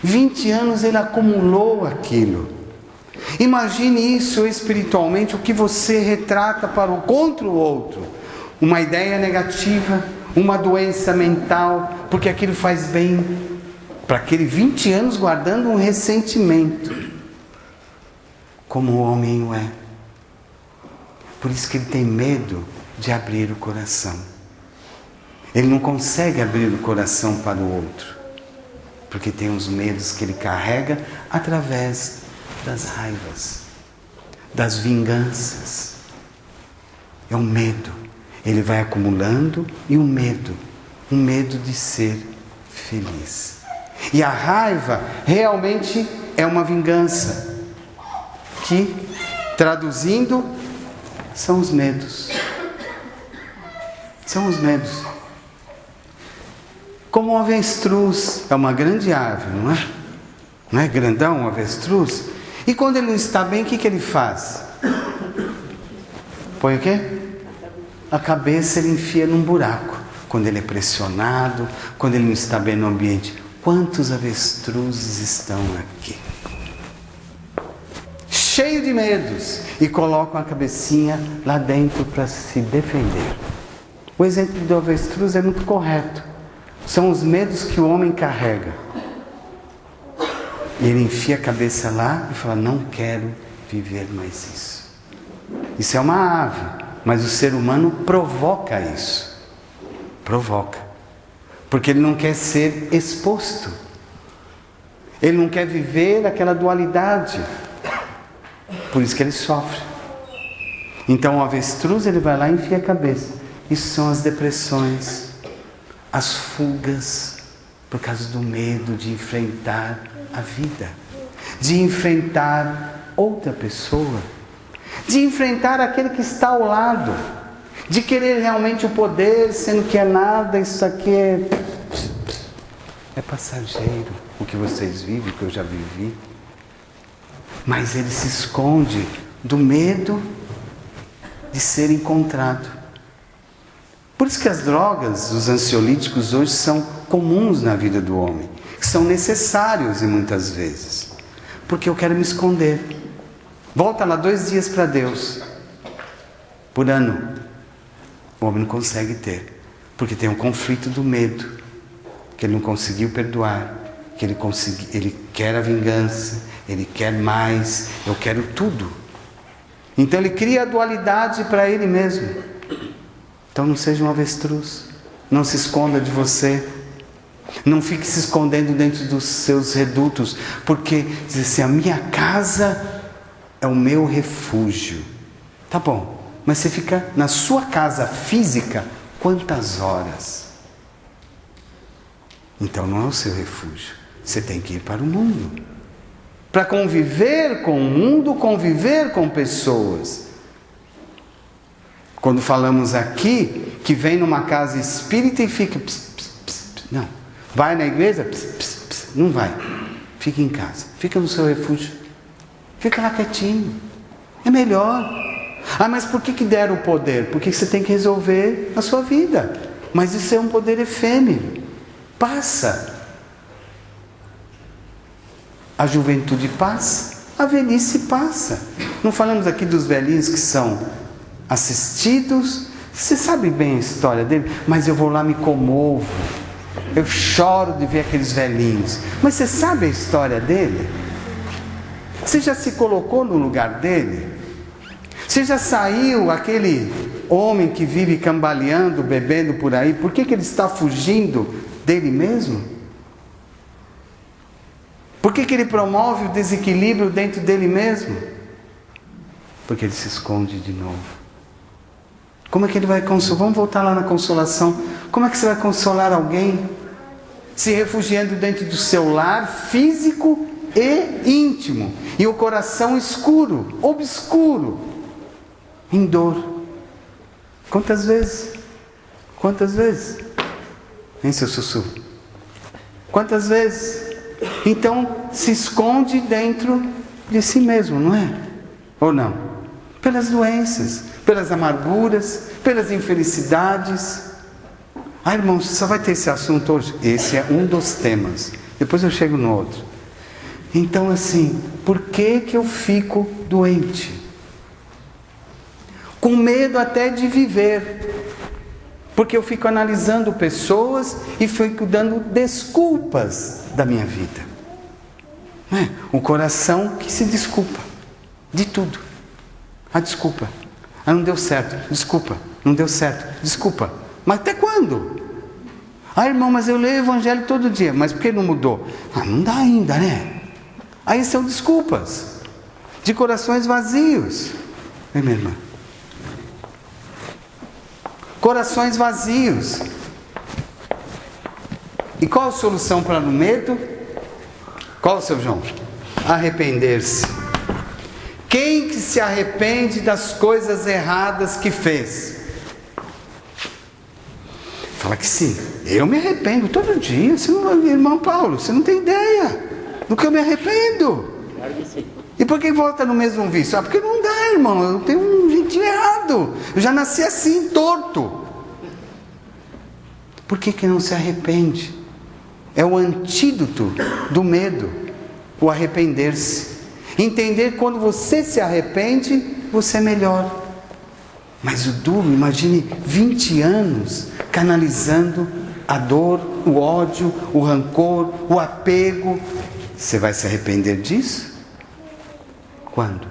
Speaker 2: 20 anos ele acumulou aquilo. Imagine isso espiritualmente, o que você retrata contra o outro. Uma ideia negativa, uma doença mental, porque aquilo faz bem. Para aquele 20 anos guardando um ressentimento. Como o homem o é. Por isso que ele tem medo de abrir o coração. Ele não consegue abrir o coração para o outro. Porque tem os medos que ele carrega através das raivas, das vinganças. É um medo. Ele vai acumulando e um medo de ser feliz. E a raiva realmente é uma vingança que, traduzindo, são os medos. São os medos. Como um avestruz, é uma grande árvore, não é? Não é grandão, um avestruz? E quando ele não está bem, o que ele faz? Põe o quê? A cabeça ele enfia num buraco. Quando ele é pressionado, quando ele não está bem no ambiente. Quantos avestruzes estão aqui? Cheio de medos. E colocam a cabecinha lá dentro para se defender. O exemplo do avestruz é muito correto. São os medos que o homem carrega. E ele enfia a cabeça lá e fala, não quero viver mais isso. Isso é uma ave, mas o ser humano provoca isso. Provoca. Porque ele não quer ser exposto. Ele não quer viver aquela dualidade. Por isso que ele sofre. Então o avestruz ele vai lá e enfia a cabeça. Isso são as depressões, as fugas, por causa do medo de enfrentar a vida, de enfrentar outra pessoa, de enfrentar aquele que está ao lado, de querer realmente o poder, sendo que é nada, isso aqui é passageiro, o que vocês vivem, o que eu já vivi. Mas ele se esconde do medo de ser encontrado. Por isso que as drogas, os ansiolíticos hoje são comuns na vida do homem, que são necessários e muitas vezes. Porque eu quero me esconder. Volta lá 2 dias para Deus. Por ano. O homem não consegue ter. Porque tem um conflito do medo. Que ele não conseguiu perdoar. Que ele quer a vingança. Ele quer mais. Eu quero tudo. Então ele cria a dualidade para ele mesmo. Então não seja um avestruz. Não se esconda de você. Não fique se escondendo dentro dos seus redutos. Porque diz assim, a minha casa é o meu refúgio. Tá bom. Mas você fica na sua casa física quantas horas? Então não é o seu refúgio. Você tem que ir para o mundo. Para conviver com o mundo, conviver com pessoas. Quando falamos aqui, que vem numa casa espírita e fica... Não. Vai na igreja? Não vai. Fica em casa. Fica no seu refúgio. Fica lá quietinho. É melhor. Ah, mas por que deram o poder? Porque você tem que resolver a sua vida. Mas isso é um poder efêmero. Passa. A juventude passa. A velhice passa. Não falamos aqui dos velhinhos que são assistidos. Você sabe bem a história dele. Mas eu vou lá, me comovo. Eu choro de ver aqueles velhinhos. Mas você sabe a história dele? Você já se colocou no lugar dele? Você já saiu aquele homem que vive cambaleando, bebendo por aí? Por que ele está fugindo dele mesmo? Por que ele promove o desequilíbrio dentro dele mesmo? Porque ele se esconde de novo. Como é que ele vai consolar? Vamos voltar lá na consolação. Como é que você vai consolar alguém? Se refugiando dentro do seu lar físico e íntimo. E o coração escuro, obscuro, em dor. Quantas vezes? Quantas vezes? Hein, seu sussurro? Quantas vezes? Então, se esconde dentro de si mesmo, não é? Ou não? Pelas doenças, pelas amarguras, pelas infelicidades. Ah, irmãos, só vai ter esse assunto hoje? Esse é um dos temas. Depois eu chego no outro. Então, assim, por que eu fico doente? Com medo até de viver. Porque eu fico analisando pessoas e fico dando desculpas da minha vida. Não é? O coração que se desculpa de tudo. Ah, desculpa. Ah, não deu certo. Desculpa. Não deu certo. Desculpa. Mas até quando? Ah, irmão, mas eu leio o evangelho todo dia. Mas por que não mudou? Ah, não dá ainda, né? Aí são desculpas. De corações vazios. Vem, minha irmã. Corações vazios. E qual a solução para o medo? Qual o seu João? Arrepender-se. Quem que se arrepende das coisas erradas que fez? Fala que sim. Eu me arrependo todo dia. Você não, irmão Paulo, você não tem ideia do que eu me arrependo. E por que volta no mesmo vício? Porque não dá, irmão. Eu tenho um jeitinho errado. Eu já nasci assim, torto. Por que não se arrepende? É o antídoto do medo, o arrepender-se. Entender que quando você se arrepende, você é melhor. Mas o duro, imagine 20 anos canalizando a dor, o ódio, o rancor, o apego. Você vai se arrepender disso? Quando?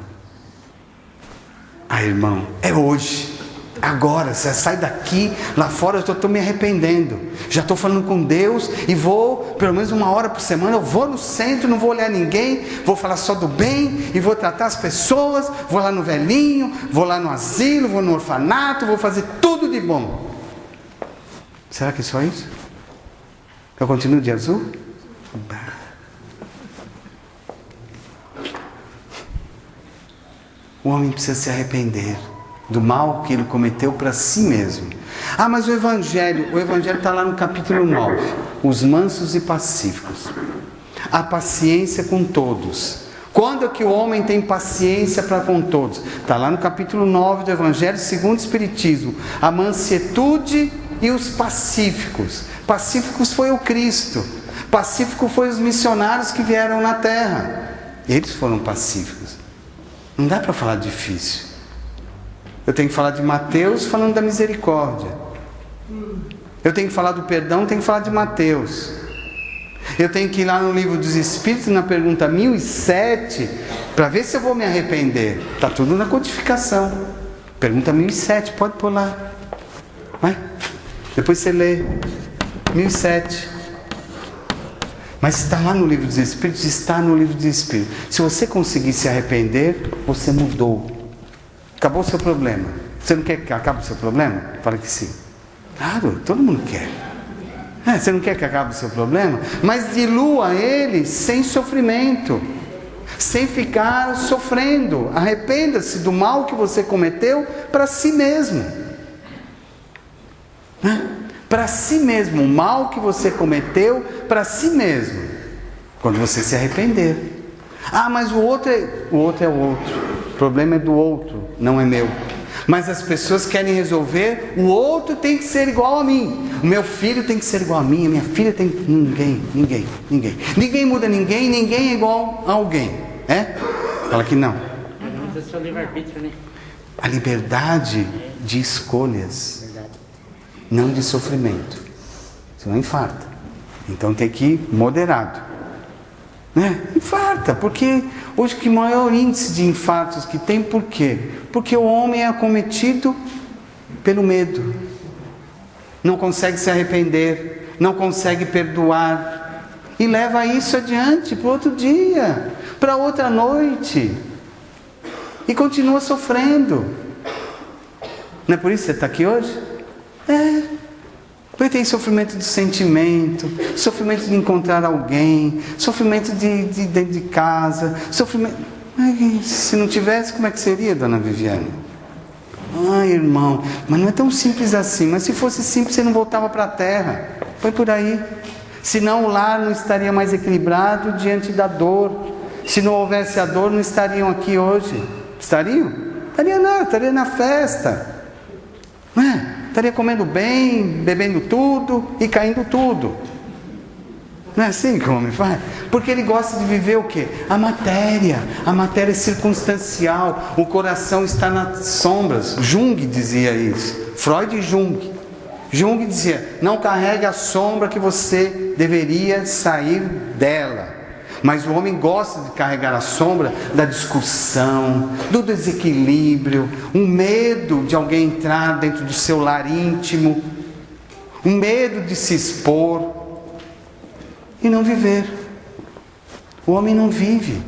Speaker 2: Ah, irmão, é hoje. Agora, você sai daqui, lá fora eu estou me arrependendo. Já estou falando com Deus e vou, pelo menos 1 hora por semana, eu vou no centro, não vou olhar ninguém, vou falar só do bem e vou tratar as pessoas, vou lá no velhinho, vou lá no asilo, vou no orfanato, vou fazer tudo de bom. Será que é só isso? Eu continuo de azul? O homem precisa se arrepender do mal que ele cometeu para si mesmo. Ah, mas o Evangelho está lá no capítulo 9. Os mansos e pacíficos. A paciência com todos. Quando é que o homem tem paciência para com todos? Está lá no capítulo 9 do Evangelho segundo o Espiritismo. A mansietude e os pacíficos. Pacíficos foi o Cristo. Pacífico foi os missionários que vieram na terra. Eles foram pacíficos. Não dá para falar difícil. Eu tenho que falar de Mateus falando da misericórdia. Eu tenho que falar do perdão, tenho que falar de Mateus. Eu tenho que ir lá no livro dos Espíritos, na pergunta 1007, para ver se eu vou me arrepender. Está tudo na codificação. Pergunta 1007, pode pôr lá. Vai. Depois você lê. 1007. Mas está lá no livro dos Espíritos, está no livro dos Espíritos. Se você conseguir se arrepender, você mudou. Acabou o seu problema. Você não quer que acabe o seu problema? Fala que sim. Claro, todo mundo quer. Você não quer que acabe o seu problema? Mas dilua ele sem sofrimento. Sem ficar sofrendo. Arrependa-se do mal que você cometeu para si mesmo. Para si mesmo. O mal que você cometeu para si mesmo. Quando você se arrepender. Ah, mas o outro é o outro. O problema é do outro, não é meu. Mas as pessoas querem resolver, o outro tem que ser igual a mim. O meu filho tem que ser igual a mim, a minha filha tem que... Ninguém. Ninguém muda ninguém é igual a alguém. Fala que não. A liberdade de escolhas, não de sofrimento. Senão infarta. Então tem que ir moderado. Infarta, porque hoje que maior índice de infartos que tem, por quê? Porque o homem é acometido pelo medo, não consegue se arrepender, não consegue perdoar, e leva isso adiante para outro dia, para outra noite, e continua sofrendo. Não é por isso que você está aqui hoje? Porque tem sofrimento de sentimento, sofrimento de encontrar alguém, sofrimento de dentro de casa, sofrimento... Se não tivesse, como é que seria, dona Viviane? Ai, irmão, mas não é tão simples assim. Mas se fosse simples, você não voltava para a terra. Foi por aí. Senão o lar não estaria mais equilibrado diante da dor. Se não houvesse a dor, não estariam aqui hoje. Estariam? Estaria não, estaria na festa. Estaria comendo bem, bebendo tudo e caindo tudo. Não é assim que o homem faz? Porque ele gosta de viver o quê? A matéria é circunstancial, o coração está nas sombras. Jung dizia isso, Freud e Jung. Jung dizia, não carregue a sombra que você deveria sair dela. Mas o homem gosta de carregar a sombra da discussão, do desequilíbrio, um medo de alguém entrar dentro do seu lar íntimo, um medo de se expor e não viver. O homem não vive.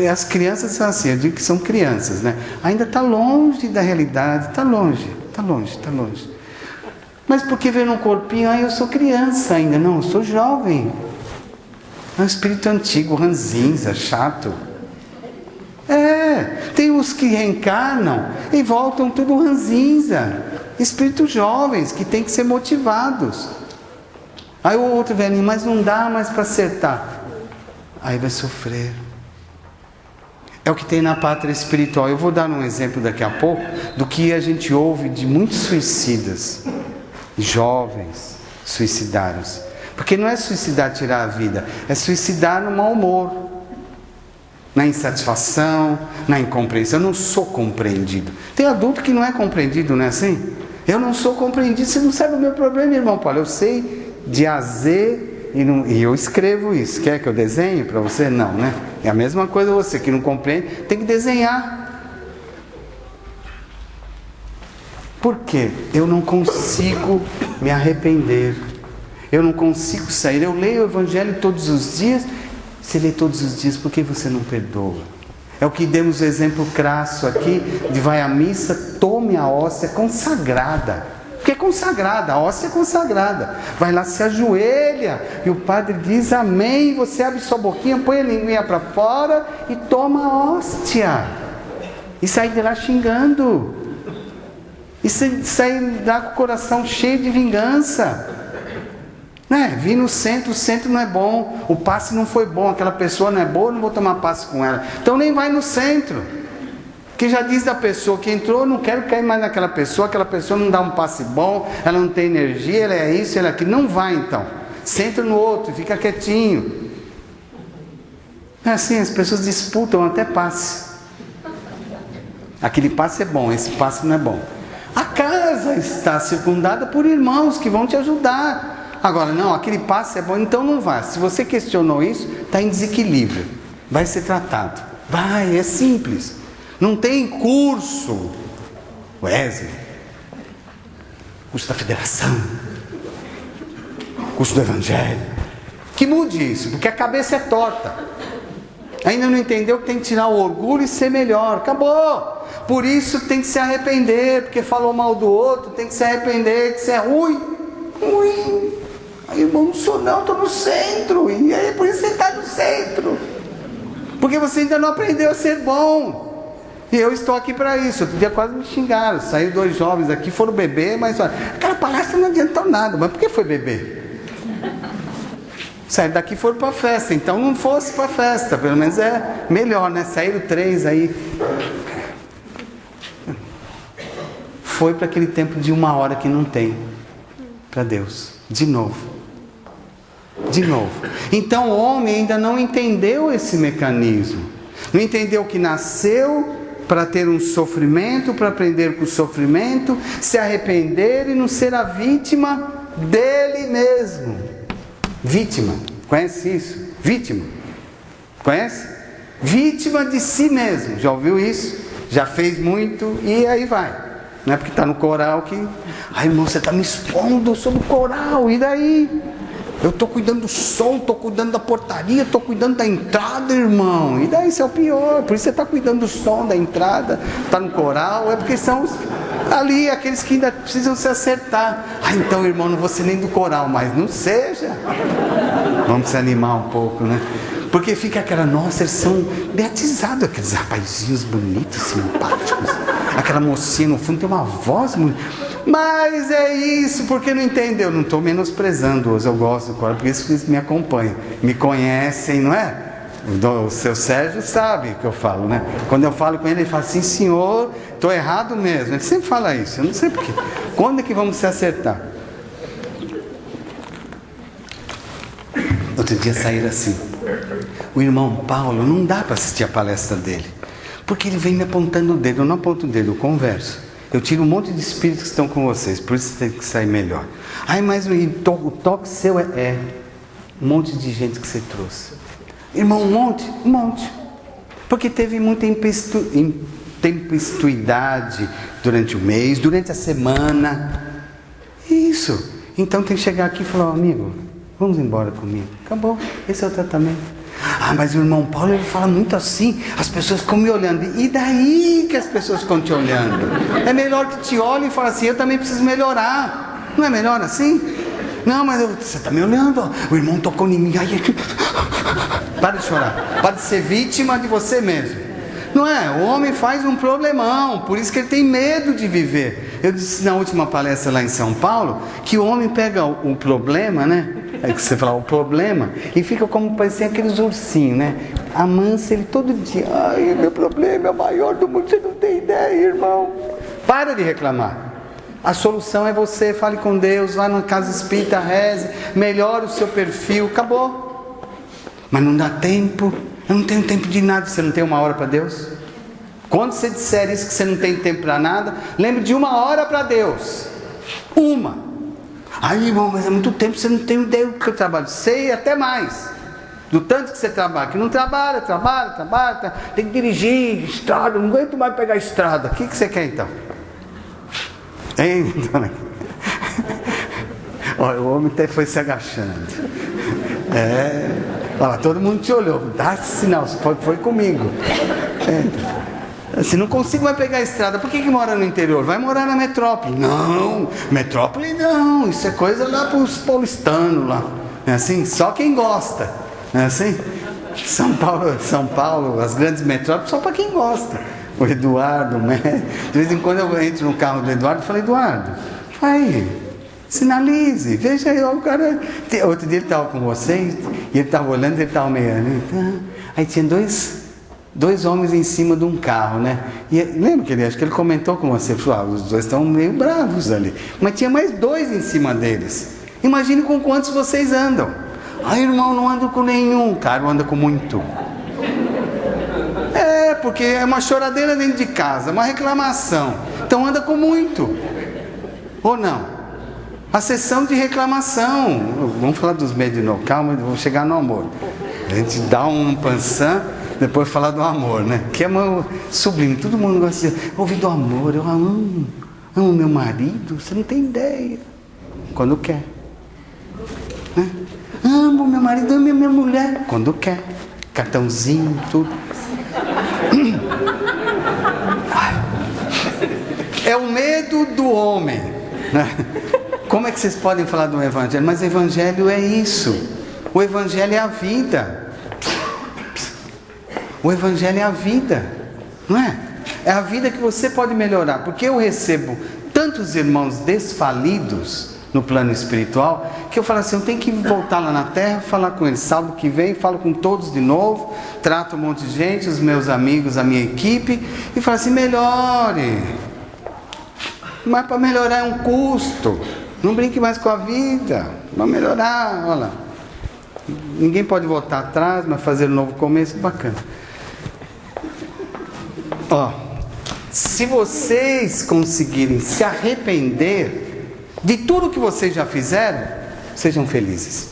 Speaker 2: As crianças são assim, eu digo que são crianças, ainda está longe da realidade, está longe. Mas porque vê num corpinho, eu sou criança ainda, não, eu sou jovem. É um espírito antigo, ranzinza, chato. Tem os que reencarnam e voltam tudo ranzinza. Espíritos jovens que têm que ser motivados. Aí o outro velhinho, mas não dá mais para acertar. Aí vai sofrer. É o que tem na pátria espiritual. Eu vou dar um exemplo daqui a pouco do que a gente ouve de muitos suicidas. Jovens suicidaram-se. Porque não é suicidar tirar a vida, é suicidar no mau humor, na insatisfação, na incompreensão. Eu não sou compreendido. Tem adulto que não é compreendido, não é assim? Eu não sou compreendido, você não sabe o meu problema, irmão Paulo. Eu sei de A a Z e eu escrevo isso. Quer que eu desenhe para você? Não, né? É a mesma coisa você que não compreende, tem que desenhar. Por quê? Eu não consigo me arrepender. Eu não consigo sair. Eu leio o Evangelho todos os dias. Você lê todos os dias, por que você não perdoa? É o que demos o exemplo crasso aqui, de vai à missa, tome a hóstia consagrada. Porque é consagrada, a hóstia é consagrada. Vai lá, se ajoelha, e o padre diz amém, você abre sua boquinha, põe a linguinha para fora e toma a hóstia. E sai de lá xingando. E sai lá com o coração cheio de vingança. Vim no centro, o centro não é bom, o passe não foi bom, aquela pessoa não é boa, eu não vou tomar passe com ela. Então nem vai no centro. Que já diz da pessoa que entrou, não quero cair mais naquela pessoa não dá um passe bom, ela não tem energia, ela é isso, ela é aquilo. Não vai então. Senta no outro, fica quietinho. É assim, as pessoas disputam até passe. Aquele passe é bom, esse passe não é bom. A casa está circundada por irmãos que vão te ajudar. Agora, não, aquele passe é bom, então não vá. Se você questionou isso, está em desequilíbrio. Vai ser tratado. Vai, é simples. Não tem curso. Wesley. Curso da federação. Curso do evangelho. Que mude isso, porque a cabeça é torta. Ainda não entendeu que tem que tirar o orgulho e ser melhor. Acabou. Por isso tem que se arrepender, porque falou mal do outro, tem que se arrepender, que isso é ruim. Ruim. Aí, irmão, não sou não, estou no centro. E aí, por isso você está no centro. Porque você ainda não aprendeu a ser bom. E eu estou aqui para isso. Outro dia quase me xingaram. Saíram 2 jovens aqui, foram beber, mas olha, aquela palestra não adiantou nada. Mas por que foi beber? Saíram daqui e foram para a festa. Então não fosse para a festa. Pelo menos é melhor, né? Saíram 3 aí. Foi para aquele tempo de 1 hora que não tem. Para Deus. De novo. Então o homem ainda não entendeu esse mecanismo. Não entendeu que nasceu para ter um sofrimento, para aprender com o sofrimento, se arrepender e não ser a vítima dele mesmo. Vítima. Conhece isso? Vítima. Conhece? Vítima de si mesmo. Já ouviu isso? Já fez muito e aí vai. Não é porque está no coral que... Ai, irmão, você está me expondo sobre o coral, e daí? Eu estou cuidando do som, estou cuidando da portaria, estou cuidando da entrada, irmão. E daí isso é o pior. Por isso você está cuidando do som, da entrada, está no coral. É porque são ali aqueles que ainda precisam se acertar. Ah, então, irmão, não vou ser nem do coral, mas não seja. Vamos se animar um pouco, né? Porque fica aquela, nossa, eles são beatizados, aqueles rapazinhos bonitos, simpáticos. Aquela mocinha no fundo tem uma voz muito... Mas é isso, porque não entendeu. Não estou menosprezando-os, eu gosto do coral, porque isso eles me acompanham, me conhecem, não é? O seu Sérgio sabe o que eu falo, né? Quando eu falo com ele, ele fala assim, senhor, estou errado mesmo. Ele sempre fala isso, eu não sei porquê. Quando é que vamos se acertar? Outro dia saíram assim, o irmão Paulo, não dá para assistir a palestra dele, porque ele vem me apontando o dedo. Eu não aponto o dedo, eu converso. Eu tiro um monte de espíritos que estão com vocês, por isso tem que sair melhor. Ai, mas o toque seu é um monte de gente que você trouxe. Irmão, um monte. Porque teve muita intempestividade durante o mês, durante a semana. Isso. Então tem que chegar aqui e falar, amigo, vamos embora comigo. Acabou, esse é o tratamento. Ah, mas o irmão Paulo, ele fala muito assim, as pessoas ficam me olhando. E daí que as pessoas ficam te olhando? É melhor que te olhem e falem assim, eu também preciso melhorar. Não é melhor assim? Não, mas você está me olhando, ó. O irmão tocou em mim. Para de chorar, para de ser vítima de você mesmo. Não é? O homem faz um problemão, por isso que ele tem medo de viver. Eu disse na última palestra lá em São Paulo, que o homem pega o problema, né? É que você fala o problema, e fica como parecia aqueles ursinhos, né? Amansa ele todo dia. Ai, meu problema é o maior do mundo, você não tem ideia, irmão. Para de reclamar. A solução é você, fale com Deus, vá na casa espírita, reze, melhore o seu perfil, acabou. Mas não dá tempo, eu não tenho tempo de nada. Você não tem 1 hora para Deus? Quando você disser isso, que você não tem tempo para nada, lembre de 1 hora para Deus. 1. Aí, irmão, mas é muito tempo, você não tem ideia do que eu trabalho. Sei até mais. Do tanto que você trabalha, que não trabalha, tem que dirigir, estrada, não aguento mais pegar estrada. O que você quer então? Hein, dona? Olha, o homem até foi se agachando. Olha, todo mundo te olhou. Dá sinal, foi comigo. Se não consigo mais pegar a estrada, por que mora no interior? Vai morar na metrópole. Não, metrópole não. Isso é coisa lá para os paulistanos lá. É assim? Só quem gosta. Não é assim? São Paulo, as grandes metrópoles, só para quem gosta. O Eduardo, né? De vez em quando eu entro no carro do Eduardo e falo, Eduardo, vai, sinalize, veja aí, o cara. Outro dia ele estava com vocês, e ele estava olhando, ele estava meio ali. Aí tinha dois homens em cima de um carro, né? E lembra que acho que ele comentou com você, falou, os dois estão meio bravos ali. Mas tinha mais 2 em cima deles. Imagine com quantos vocês andam. Ai, irmão, não ando com nenhum. Cara, anda com muito. Porque é uma choradeira dentro de casa, uma reclamação. Então anda com muito. Ou não? A sessão de reclamação. Vamos falar dos médios de novo. Calma, vamos chegar no amor. A gente dá um pançã, depois falar do amor, né? Que é meu sublime. Todo mundo gosta de ouvir do amor. Eu amo meu marido. Você não tem ideia. Quando quer. Né? Amo meu marido, amo minha mulher. Quando quer. Cartãozinho, tudo. É o medo do homem, né? Como é que vocês podem falar do Evangelho? Mas o Evangelho é isso. O Evangelho é a vida. O Evangelho é a vida, não é? É a vida que você pode melhorar. Porque eu recebo tantos irmãos desfalidos no plano espiritual, que eu falo assim, eu tenho que voltar lá na terra, falar com eles, sábado que vem, falo com todos de novo, trato um monte de gente, os meus amigos, a minha equipe, e falo assim, melhore. Mas para melhorar é um custo, não brinque mais com a vida, vai melhorar, olha lá. Ninguém pode voltar atrás, mas fazer um novo começo, bacana. Se vocês conseguirem se arrepender de tudo que vocês já fizeram, sejam felizes.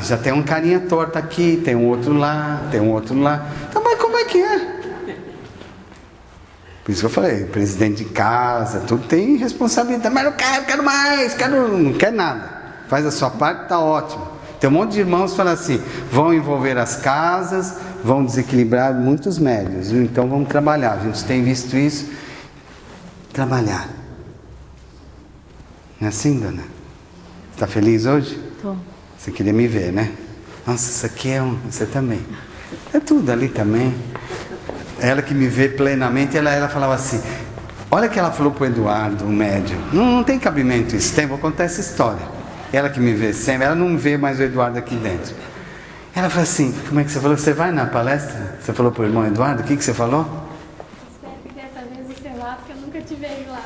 Speaker 2: Já tem um carinha torto aqui, tem um outro lá, tem um outro lá. Então, mas como é que é? Por isso que eu falei, presidente de casa, tudo tem responsabilidade. Mas não quero mais, não quero nada. Faz a sua parte, está ótimo. Tem um monte de irmãos que falam assim, vão envolver as casas, vão desequilibrar muitos médios. Então vamos trabalhar. A gente tem visto isso. Trabalhar. Não é assim, dona? Está feliz hoje?
Speaker 4: Tô.
Speaker 2: Você queria me ver, né? Nossa, isso aqui é você também. É tudo ali também. Ela que me vê plenamente, ela falava assim, olha que ela falou para o Eduardo, o médium. Não tem cabimento isso, vou contar essa história. Ela que me vê sempre, ela não vê mais o Eduardo aqui dentro. Ela falou assim, como é que você falou? Você vai na palestra? Você falou para o irmão Eduardo, o que você falou?
Speaker 4: Espero que dessa vez você vá, porque eu nunca te vejo lá.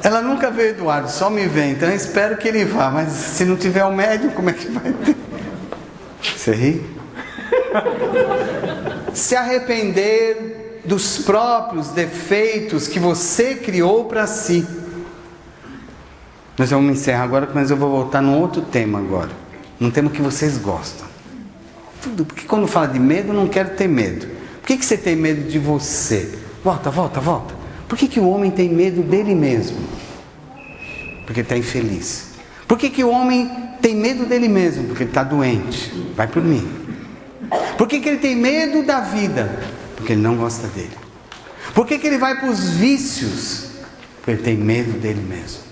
Speaker 2: Ela nunca vê o Eduardo, só me vê, então eu espero que ele vá, mas se não tiver o médium, como é que vai ter? Você ri? Se arrepender dos próprios defeitos que você criou para si. Nós vamos encerrar agora, mas eu vou voltar num outro tema agora. Num tema que vocês gostam. Tudo, porque quando fala de medo, eu não quero ter medo. Por que você tem medo de você? Volta. Por que o homem tem medo dele mesmo? Porque está infeliz. Por que o homem tem medo dele mesmo? Porque ele está doente. Vai por mim. Por que ele tem medo da vida? Porque ele não gosta dele. Por que ele vai para os vícios? Porque ele tem medo dele mesmo.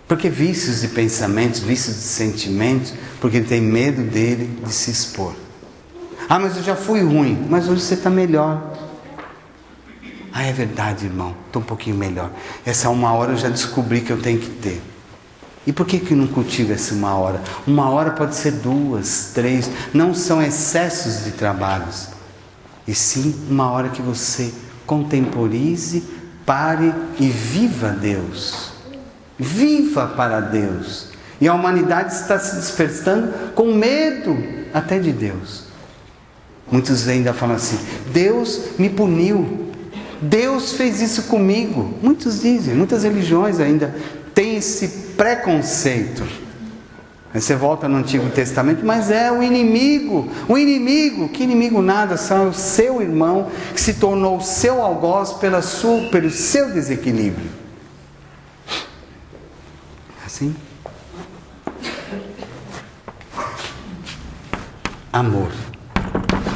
Speaker 2: Porque vícios de pensamentos, vícios de sentimentos? Porque ele tem medo dele de se expor. Ah, mas eu já fui ruim. Mas hoje você está melhor. Ah, é verdade, irmão. Estou um pouquinho melhor. Essa 1 hora eu já descobri que eu tenho que ter. E por que não cultiva essa 1 hora? 1 hora pode ser 2, 3. Não são excessos de trabalhos. E sim 1 hora que você contemporize, pare e viva Deus. Viva para Deus. E a humanidade está se despertando com medo até de Deus. Muitos ainda falam assim: Deus me puniu. Deus fez isso comigo. Muitos dizem, muitas religiões ainda têm esse preconceito. Aí você volta no Antigo Testamento, mas é o inimigo. O inimigo, que inimigo nada, só é o seu irmão que se tornou o seu algoz pelo seu desequilíbrio. Assim? Amor.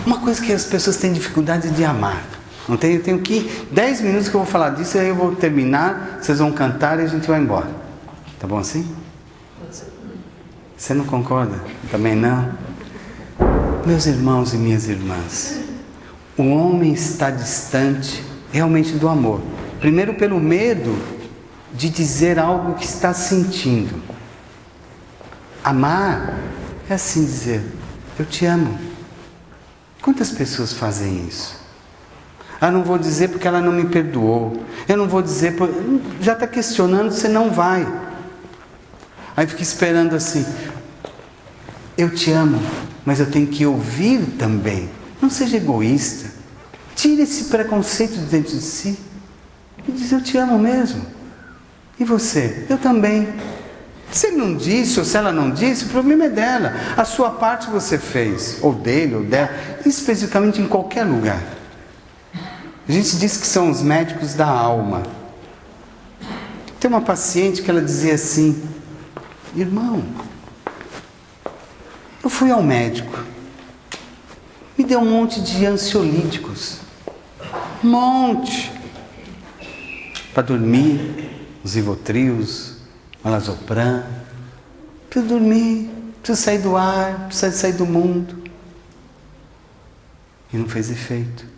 Speaker 2: Uma coisa que as pessoas têm dificuldade de amar. Não tem, eu tenho que 10 minutos que eu vou falar disso, e aí eu vou terminar, vocês vão cantar e a gente vai embora. Tá bom assim? Você não concorda? Também não? Meus irmãos e minhas irmãs, o homem está distante realmente do amor. Primeiro pelo medo de dizer algo que está sentindo. Amar é assim dizer: eu te amo. Quantas pessoas fazem isso? Ah, não vou dizer porque ela não me perdoou. Eu não vou dizer porque... Já está questionando, você não vai. Aí fica esperando assim: eu te amo, mas eu tenho que ouvir também. Não seja egoísta. Tire esse preconceito de dentro de si. E diz: eu te amo mesmo. E você? Eu também. Se ele não disse ou se ela não disse, o problema é dela. A sua parte você fez, ou dele, ou dela, especificamente em qualquer lugar. A gente diz que são os médicos da alma. Tem uma paciente que ela dizia assim: irmão, eu fui ao médico, me deu um monte de ansiolíticos, um monte, para dormir, os Rivotrios, Alazopram. Preciso dormir, preciso sair do ar, preciso sair do mundo. E não fez efeito.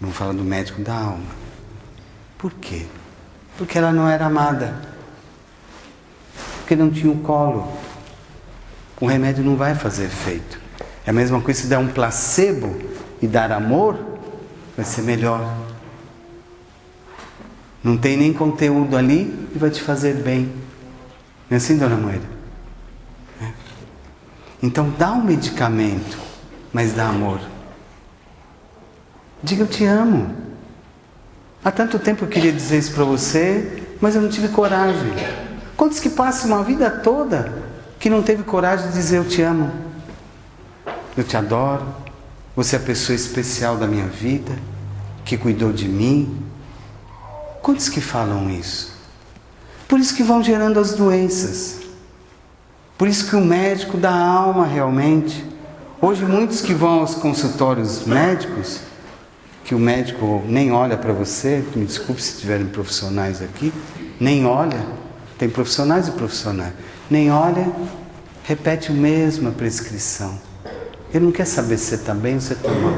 Speaker 2: Vamos falar do médico da alma. Por quê? Porque ela não era amada. Porque não tinha o colo. O remédio não vai fazer efeito. É a mesma coisa se der um placebo e dar amor, vai ser melhor. Não tem nem conteúdo ali e vai te fazer bem. Não é assim, dona Moira? É. Então dá um medicamento, mas dá amor. Diga: eu te amo. Há tanto tempo eu queria dizer isso para você, mas eu não tive coragem. Quantos que passam uma vida toda que não teve coragem de dizer: eu te amo, eu te adoro, você é a pessoa especial da minha vida, que cuidou de mim? Quantos que falam isso? Por isso que vão gerando as doenças. Por isso que o médico da alma realmente... Hoje muitos que vão aos consultórios médicos, que o médico nem olha para você, me desculpe se tiverem profissionais aqui, nem olha, tem profissionais e profissionais, nem olha, repete a mesma prescrição. Ele não quer saber se você está bem ou se você está mal.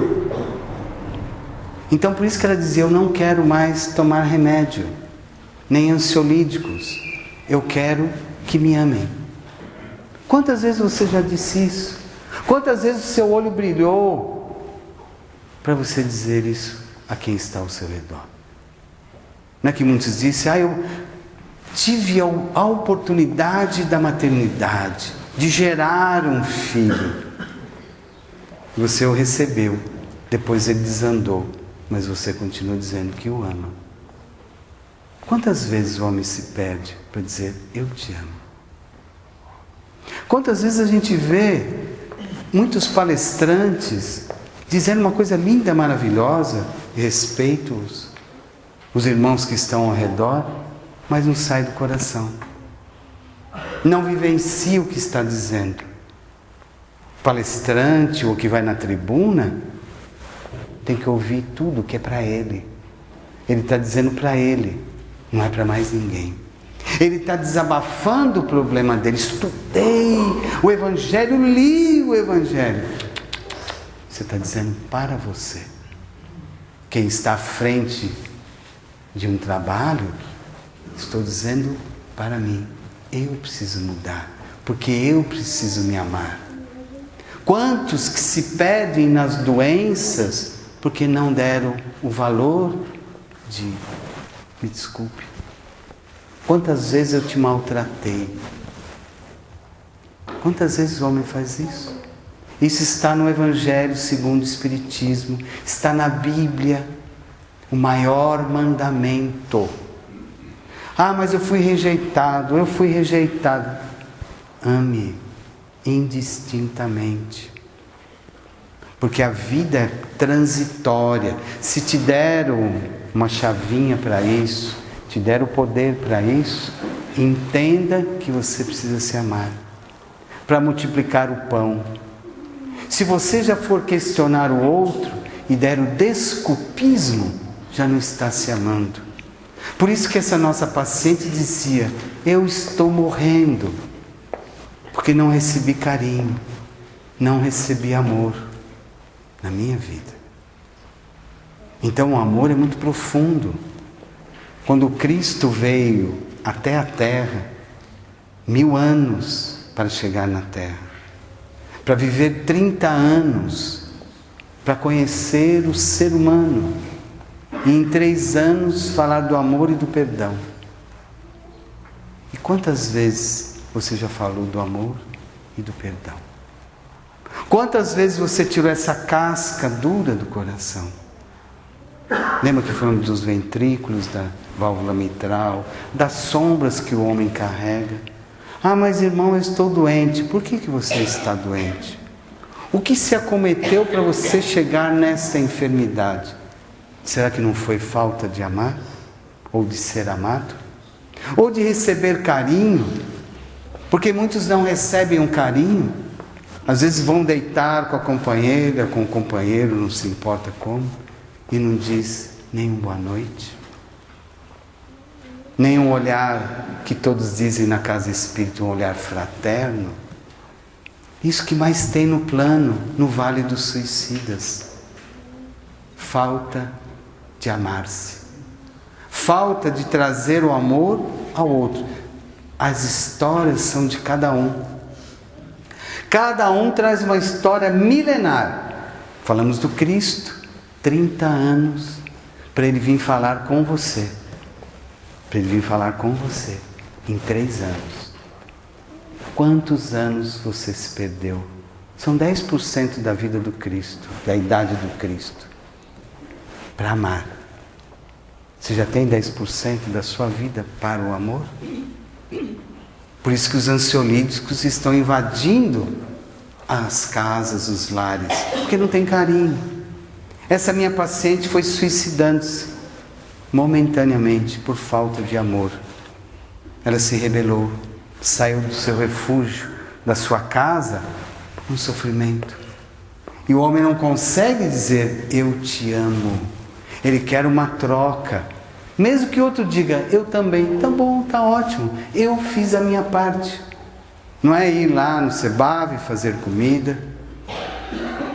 Speaker 2: Então por isso que ela dizia: eu não quero mais tomar remédio, nem ansiolíticos, eu quero que me amem. Quantas vezes você já disse isso? Quantas vezes o seu olho brilhou para você dizer isso a quem está ao seu redor? Não é que muitos dizem: eu tive a oportunidade da maternidade, de gerar um filho. Você o recebeu, depois ele desandou, mas você continua dizendo que o ama. Quantas vezes o homem se perde para dizer: eu te amo? Quantas vezes a gente vê muitos palestrantes dizendo uma coisa linda, maravilhosa, respeito os irmãos que estão ao redor, mas não sai do coração. Não vivencia o que está dizendo. O palestrante ou que vai na tribuna tem que ouvir tudo que é para ele. Ele está dizendo para ele, não é para mais ninguém. Ele está desabafando o problema dele. Estudei o Evangelho, li o Evangelho. Você está dizendo para você. Quem está à frente de um trabalho, estou dizendo para mim. Eu preciso mudar, porque eu preciso me amar. Quantos que se perdem nas doenças porque não deram o valor de... Me desculpe. Quantas vezes eu te maltratei? Quantas vezes o homem faz isso? Isso está no Evangelho segundo o Espiritismo, está na Bíblia, o maior mandamento. Ah, mas eu fui rejeitado. Ame indistintamente. Porque a vida é transitória. Se te deram uma chavinha para isso, te deram o poder para isso, entenda que você precisa se amar para multiplicar o pão. Se você já for questionar o outro e der o desculpismo, já não está se amando. Por isso que essa nossa paciente dizia: eu estou morrendo, porque não recebi carinho, não recebi amor na minha vida. Então o amor é muito profundo. Quando Cristo veio até a Terra, 1000 anos para chegar na Terra, para viver 30 anos, para conhecer o ser humano, e em 3 anos falar do amor e do perdão. E quantas vezes você já falou do amor e do perdão? Quantas vezes você tirou essa casca dura do coração? Lembra que falamos dos ventrículos, da válvula mitral, das sombras que o homem carrega? Ah, mas irmão, eu estou doente. Por que você está doente? O que se acometeu para você chegar nessa enfermidade? Será que não foi falta de amar? Ou de ser amado? Ou de receber carinho? Porque muitos não recebem um carinho. Às vezes vão deitar com a companheira, com o companheiro, não se importa como, e não diz nem boa noite, nem um olhar que todos dizem na casa espírita, um olhar fraterno. Isso que mais tem no plano, no Vale dos Suicidas. Falta de amar-se. Falta de trazer o amor ao outro. As histórias são de cada um. Cada um traz uma história milenar. Falamos do Cristo, 30 anos, para Ele vir falar com você. Para Ele vir falar com você, em 3 anos. Quantos anos você se perdeu? São 10% da vida do Cristo, da idade do Cristo. Para amar. Você já tem 10% da sua vida para o amor? Por isso que os ansiolíticos estão invadindo as casas, os lares, porque não tem carinho. Essa minha paciente foi suicidando-se momentaneamente por falta de amor. Ela se rebelou, saiu do seu refúgio, da sua casa, com sofrimento. E o homem não consegue dizer, eu te amo. Ele quer uma troca. Mesmo que outro diga, eu também. Tá bom, tá ótimo. Eu fiz a minha parte. Não é ir lá no Sebave fazer comida,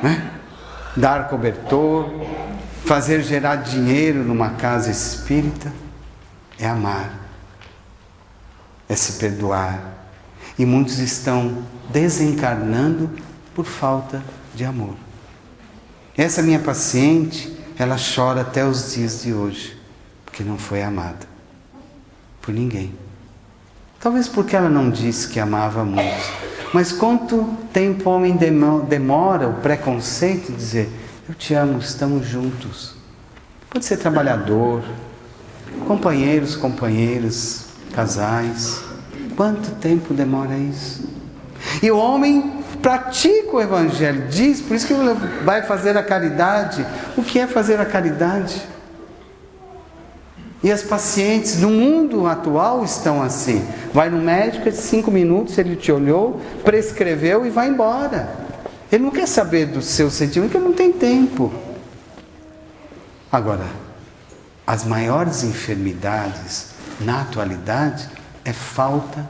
Speaker 2: né? Dar cobertor, fazer gerar dinheiro numa casa espírita. É amar. É se perdoar. E muitos estão desencarnando por falta de amor. Essa minha paciente, ela chora até os dias de hoje, porque não foi amada por ninguém. Talvez porque ela não disse que amava muito. Mas quanto tempo o homem demora o preconceito de dizer, eu te amo, estamos juntos. Pode ser trabalhador, companheiros, casais. Quanto tempo demora isso? E o homem pratica o Evangelho, diz, por isso que ele vai fazer a caridade. O que é fazer a caridade? E as pacientes no mundo atual estão assim. Vai no médico, 5 minutos, ele te olhou, prescreveu e vai embora. Ele não quer saber do seu sentimento, porque ele não tem tempo. Agora, as maiores enfermidades na atualidade é falta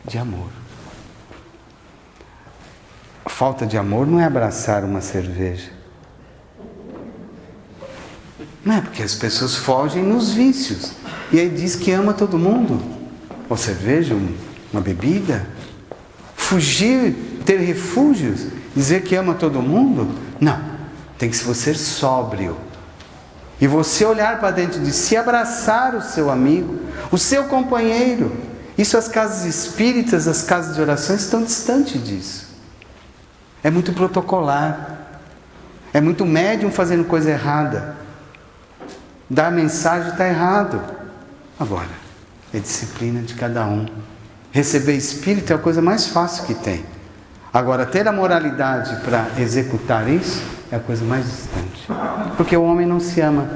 Speaker 2: de amor. A falta de amor não é abraçar uma cerveja. Não é porque as pessoas fogem nos vícios. E aí diz que ama todo mundo. Ou cerveja, uma bebida. Fugir, ter refúgios, dizer que ama todo mundo? Não. Tem que ser sóbrio. E você olhar para dentro de si, abraçar o seu amigo, o seu companheiro. Isso as casas espíritas, as casas de oração estão distantes disso. É muito protocolar. É muito médium fazendo coisa errada. Dar mensagem está errado. Agora, é disciplina de cada um. Receber espírito é a coisa mais fácil que tem. Agora, ter a moralidade para executar isso é a coisa mais distante. Porque o homem não se ama.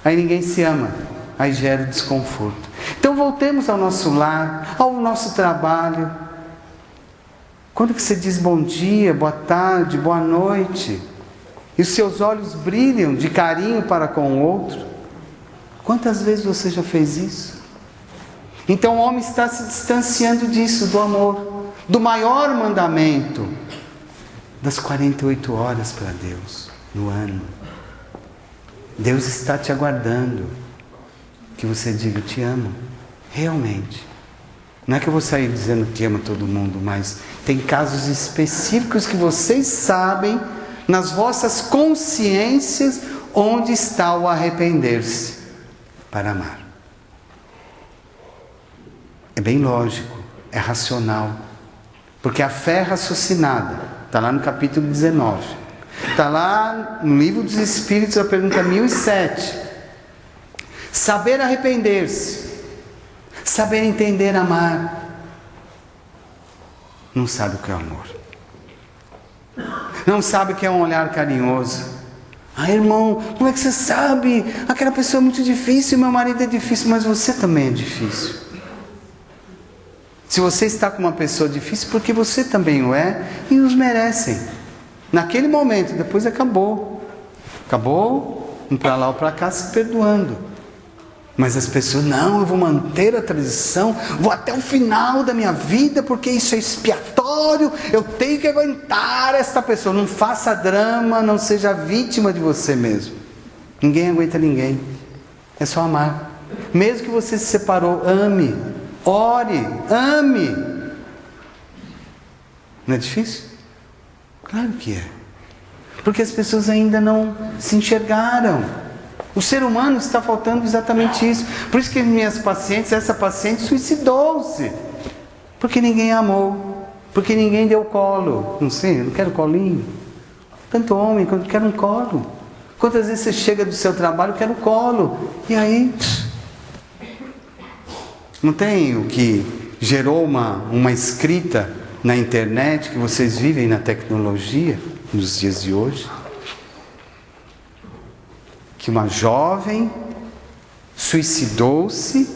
Speaker 2: Aí ninguém se ama. Aí gera desconforto. Então voltemos ao nosso lar, ao nosso trabalho. Quando que você diz bom dia, boa tarde, boa noite, e os seus olhos brilham de carinho para com o outro? Quantas vezes você já fez isso? Então o homem está se distanciando disso, do amor, do maior mandamento, das 48 horas para Deus, no ano. Deus está te aguardando, que você diga, eu te amo, realmente. Não é que eu vou sair dizendo que amo todo mundo, mas tem casos específicos que vocês sabem, nas vossas consciências, onde está o arrepender-se para amar. É bem lógico, é racional. Porque a fé é raciocinada. Está lá no capítulo 19. Está lá no livro dos Espíritos, a pergunta 1007. Saber arrepender-se. Saber entender amar. Não sabe o que é amor. Não sabe o que é um olhar carinhoso. Ah, irmão, como é que você sabe? Aquela pessoa é muito difícil, meu marido é difícil, mas você também é difícil. Se você está com uma pessoa difícil, porque você também o é, e os merecem. Naquele momento, depois acabou. Acabou, um para lá ou para cá, se perdoando. Mas as pessoas, não, eu vou manter a tradição, vou até o final da minha vida, porque isso é expiatório, eu tenho que aguentar esta pessoa. Não faça drama, não seja vítima de você mesmo. Ninguém aguenta ninguém. É só amar. Mesmo que você se separou, ame, ore, ame. Não é difícil? Claro que é. Porque as pessoas ainda não se enxergaram. O ser humano está faltando exatamente isso. Por isso que minhas pacientes, essa paciente suicidou-se. Porque ninguém amou. Porque ninguém deu colo. Não sei, eu não quero colinho. Tanto homem, eu quero um colo. Quantas vezes você chega do seu trabalho, eu quero colo. E aí... Não tem o que gerou uma escrita na internet, que vocês vivem na tecnologia, nos dias de hoje? Que uma jovem suicidou-se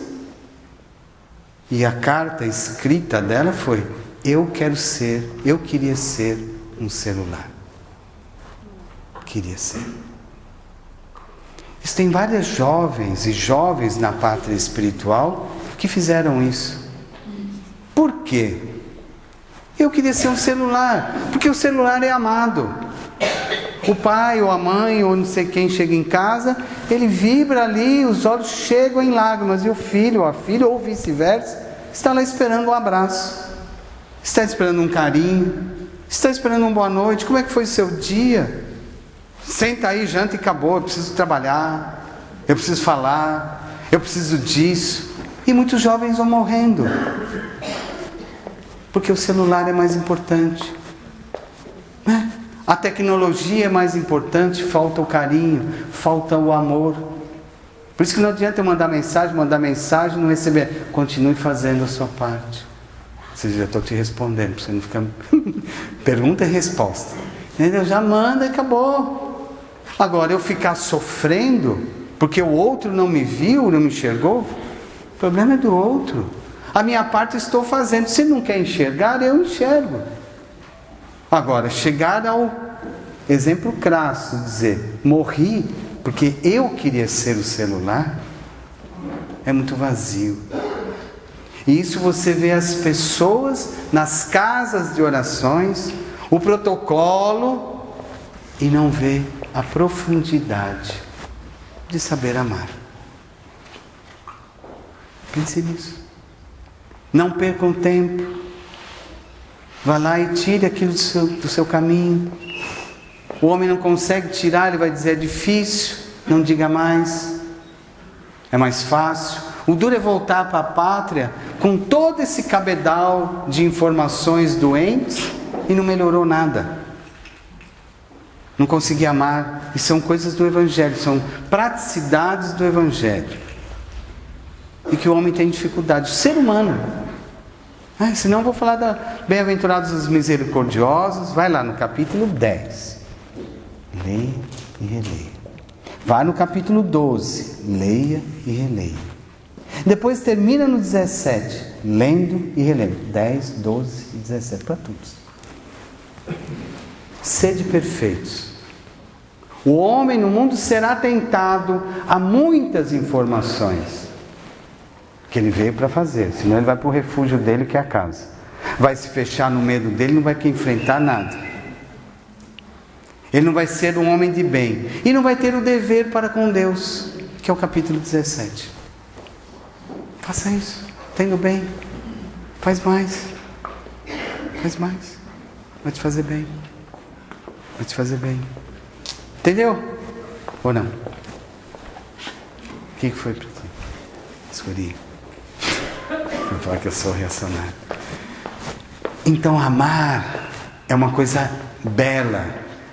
Speaker 2: e a carta escrita dela foi: eu queria ser um celular. Queria ser. Existem várias jovens e jovens na pátria espiritual que fizeram isso. Por quê? Eu queria ser um celular, porque o celular é amado. O pai ou a mãe ou não sei quem chega em casa, ele vibra ali, os olhos chegam em lágrimas, e o filho ou a filha, ou vice-versa, está lá esperando um abraço, está esperando um carinho, está esperando uma boa noite. Como é que foi o seu dia? Senta aí, janta e acabou. Eu preciso trabalhar, eu preciso falar, eu preciso disso. E muitos jovens vão morrendo, porque o celular é mais importante, né? A tecnologia é mais importante, falta o carinho, falta o amor. Por isso que não adianta eu mandar mensagem, não receber. Continue fazendo a sua parte. Ou já estou te respondendo, para você não ficar... Pergunta e resposta. Entendeu? Já manda e acabou. Agora, eu ficar sofrendo, porque o outro não me viu, não me enxergou, o problema é do outro. A minha parte estou fazendo. Se não quer enxergar, eu enxergo. Agora, chegar ao exemplo crasso, dizer, morri porque eu queria ser o celular, é muito vazio. E isso você vê as pessoas nas casas de orações, o protocolo, e não vê a profundidade. de saber amar. Pense nisso. Não percam tempo. Vá lá e tire aquilo do seu caminho. O homem não consegue tirar, ele vai dizer: é difícil, não diga mais. É mais fácil. O duro é voltar para a pátria com todo esse cabedal de informações doentes e não melhorou nada. Não consegui amar. E são coisas do Evangelho, são praticidades do Evangelho. E que o homem tem dificuldade. O ser humano. Senão eu vou falar da Bem-aventurados os misericordiosos. Vai lá no capítulo 10. Leia e releia. Vai no capítulo 12. Leia e releia. Depois termina no 17. Lendo e relendo. 10, 12 e 17. Para todos. Sede perfeitos. O homem no mundo será tentado a muitas informações que ele veio para fazer, senão ele vai para o refúgio dele, que é a casa. Vai se fechar no medo dele, não vai querer enfrentar nada. Ele não vai ser um homem de bem e não vai ter o dever para com Deus, que é o capítulo 17. Faça isso, tendo bem, faz mais, vai te fazer bem. Vai te fazer bem. Entendeu? Ou não? O que foi para ti? Escolhi. Vou falar que eu sou reacionário. Então amar é uma coisa bela.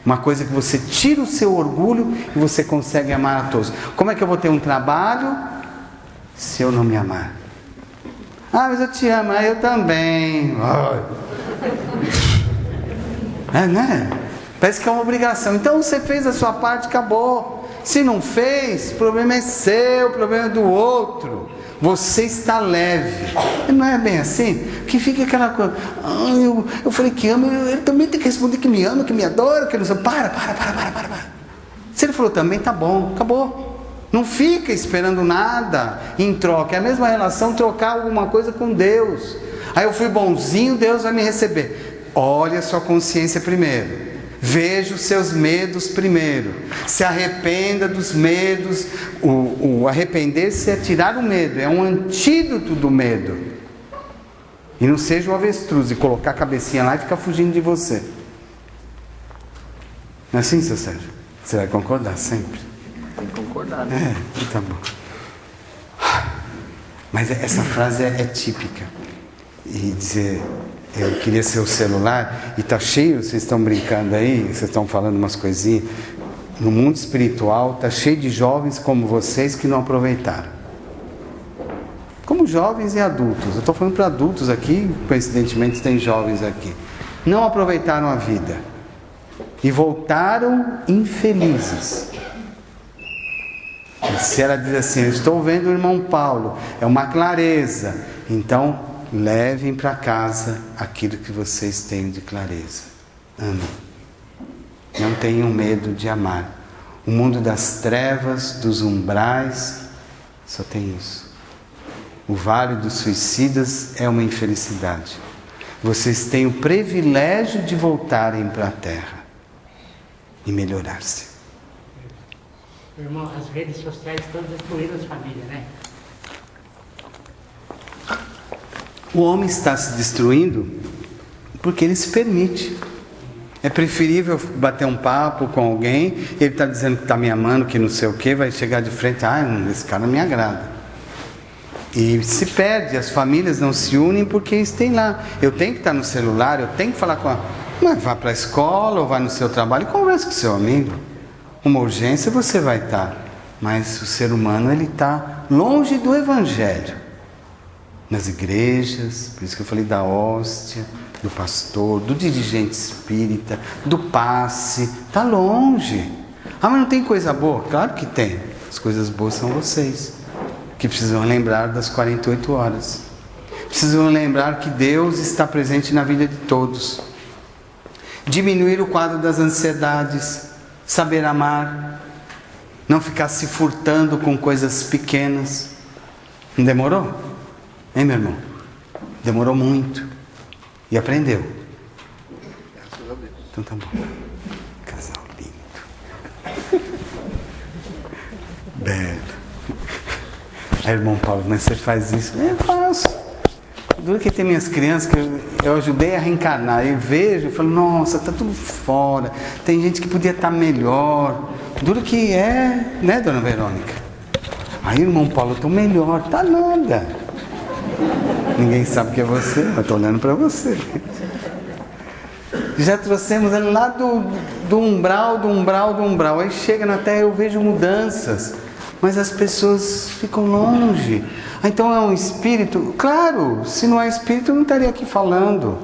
Speaker 2: Uma coisa que você tira o seu orgulho e você consegue amar a todos. Como é que eu vou ter um trabalho se eu não me amar? Mas eu te amo. Eu também. Né? Parece que é uma obrigação. Então você fez a sua parte, acabou. Se não fez, o problema é seu, o problema é do outro. Você está leve. Não é bem assim? Que fica aquela coisa: eu falei que amo, ele também tem que responder que me ama, que me adora, que não sei. Para. Se ele falou também, tá bom, acabou. Não fica esperando nada em troca. É a mesma relação trocar alguma coisa com Deus. Aí eu fui bonzinho, Deus vai me receber. Olha a sua consciência primeiro. Veja os seus medos primeiro. Se arrependa dos medos. O arrepender-se é tirar o medo. É um antídoto do medo. E não seja o avestruz e colocar a cabecinha lá e ficar fugindo de você. Não é assim, seu Sérgio? Você vai concordar sempre?
Speaker 1: Tem que concordar, né?
Speaker 2: Tá bom. Mas essa frase é típica. E dizer: eu queria ser o celular, e está cheio, vocês estão brincando aí, vocês estão falando umas coisinhas, no mundo espiritual está cheio de jovens como vocês que não aproveitaram. Como jovens e adultos, eu estou falando para adultos aqui, coincidentemente tem jovens aqui, não aproveitaram a vida e voltaram infelizes. E se ela diz assim: eu estou vendo o irmão Paulo, é uma clareza, então levem para casa aquilo que vocês têm de clareza. Amem. Não tenham medo de amar. O mundo das trevas, dos umbrais, só tem isso. O vale dos suicidas é uma infelicidade. Vocês têm o privilégio de voltarem para a terra e melhorar-se.
Speaker 5: Irmão, as redes sociais todas destruíram as famílias, né?
Speaker 2: O homem está se destruindo porque ele se permite. É preferível bater um papo com alguém, ele está dizendo que está me amando, que não sei o que, vai chegar de frente: esse cara não me agrada. E se perde, as famílias não se unem porque eles têm lá. Eu tenho que estar no celular, eu tenho que falar com a... Mas vá para a escola ou vá no seu trabalho e converse com o seu amigo. Uma urgência você vai estar. Mas o ser humano, ele está longe do Evangelho. Nas igrejas, por isso que eu falei da hóstia, do pastor, do dirigente espírita, do passe, está longe. Mas não tem coisa boa? Claro que tem. As coisas boas são vocês, que precisam lembrar das 48 horas. Precisam lembrar que Deus está presente na vida de todos. Diminuir o quadro das ansiedades, saber amar, não ficar se furtando com coisas pequenas. Não demorou? Hein, meu irmão? Demorou muito. E aprendeu. Então tá bom. Casal lindo. Belo. Aí, irmão Paulo, mas você faz isso? Eu faço. Duro que tem minhas crianças que eu ajudei a reencarnar. Eu vejo e falo, nossa, tá tudo fora. Tem gente que podia estar melhor. Duro que é, né, dona Verônica? Aí, irmão Paulo, eu tô melhor. Tá nada. Ninguém sabe que é você, mas eu tô olhando para você. Já trouxemos ele lá do umbral. Aí chega na Terra, eu vejo mudanças. Mas as pessoas ficam longe. Então é um espírito? Claro, se não é espírito, eu não estaria aqui falando.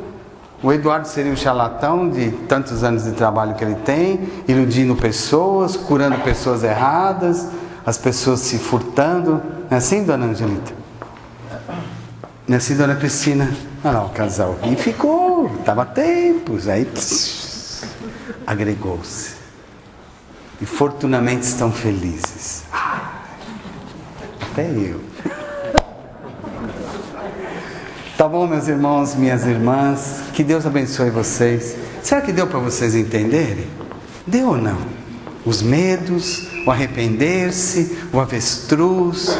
Speaker 2: O Eduardo seria um charlatão de tantos anos de trabalho que ele tem, iludindo pessoas, curando pessoas erradas, as pessoas se furtando. Não é assim, dona Angelita? Não é assim, dona Cristina? Olha lá o casal. E ficou, estava tempos, aí agregou-se. E fortunamente estão felizes. Até eu. Tá bom, meus irmãos, minhas irmãs? Que Deus abençoe vocês. Será que deu para vocês entenderem? Deu ou não? Os medos, o arrepender-se, o avestruz,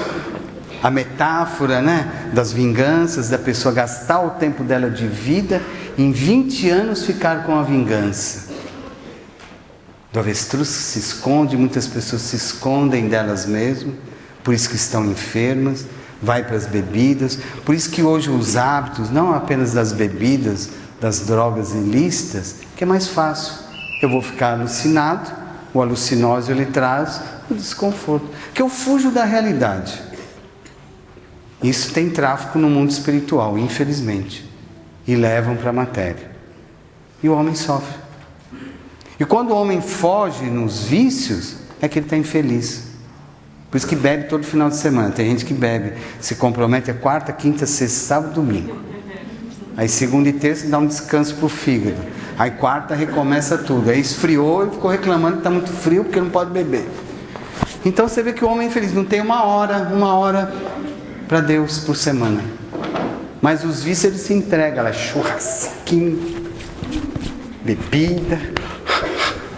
Speaker 2: a metáfora, né, das vinganças, da pessoa gastar o tempo dela de vida, em 20 anos ficar com a vingança. Do avestruz que se esconde, muitas pessoas se escondem delas mesmas, por isso que estão enfermas, vai para as bebidas, por isso que hoje os hábitos, não apenas das bebidas, das drogas ilícitas, que é mais fácil. Eu vou ficar alucinado, o alucinósio ele traz o desconforto, que eu fujo da realidade. Isso tem tráfico no mundo espiritual, infelizmente, e levam para a matéria. E o homem sofre. E quando o homem foge nos vícios, é que ele está infeliz. Por isso que bebe todo final de semana. Tem gente que bebe, se compromete a quarta, quinta, sexta, sábado, domingo. Aí segunda e terça dá um descanso para o fígado. Aí quarta recomeça tudo. Aí esfriou e ficou reclamando que está muito frio porque não pode beber. Então você vê que o homem é infeliz. Não tem uma hora para Deus por semana. Mas os vícios ele se entrega. Ela churrasquinho, bebida.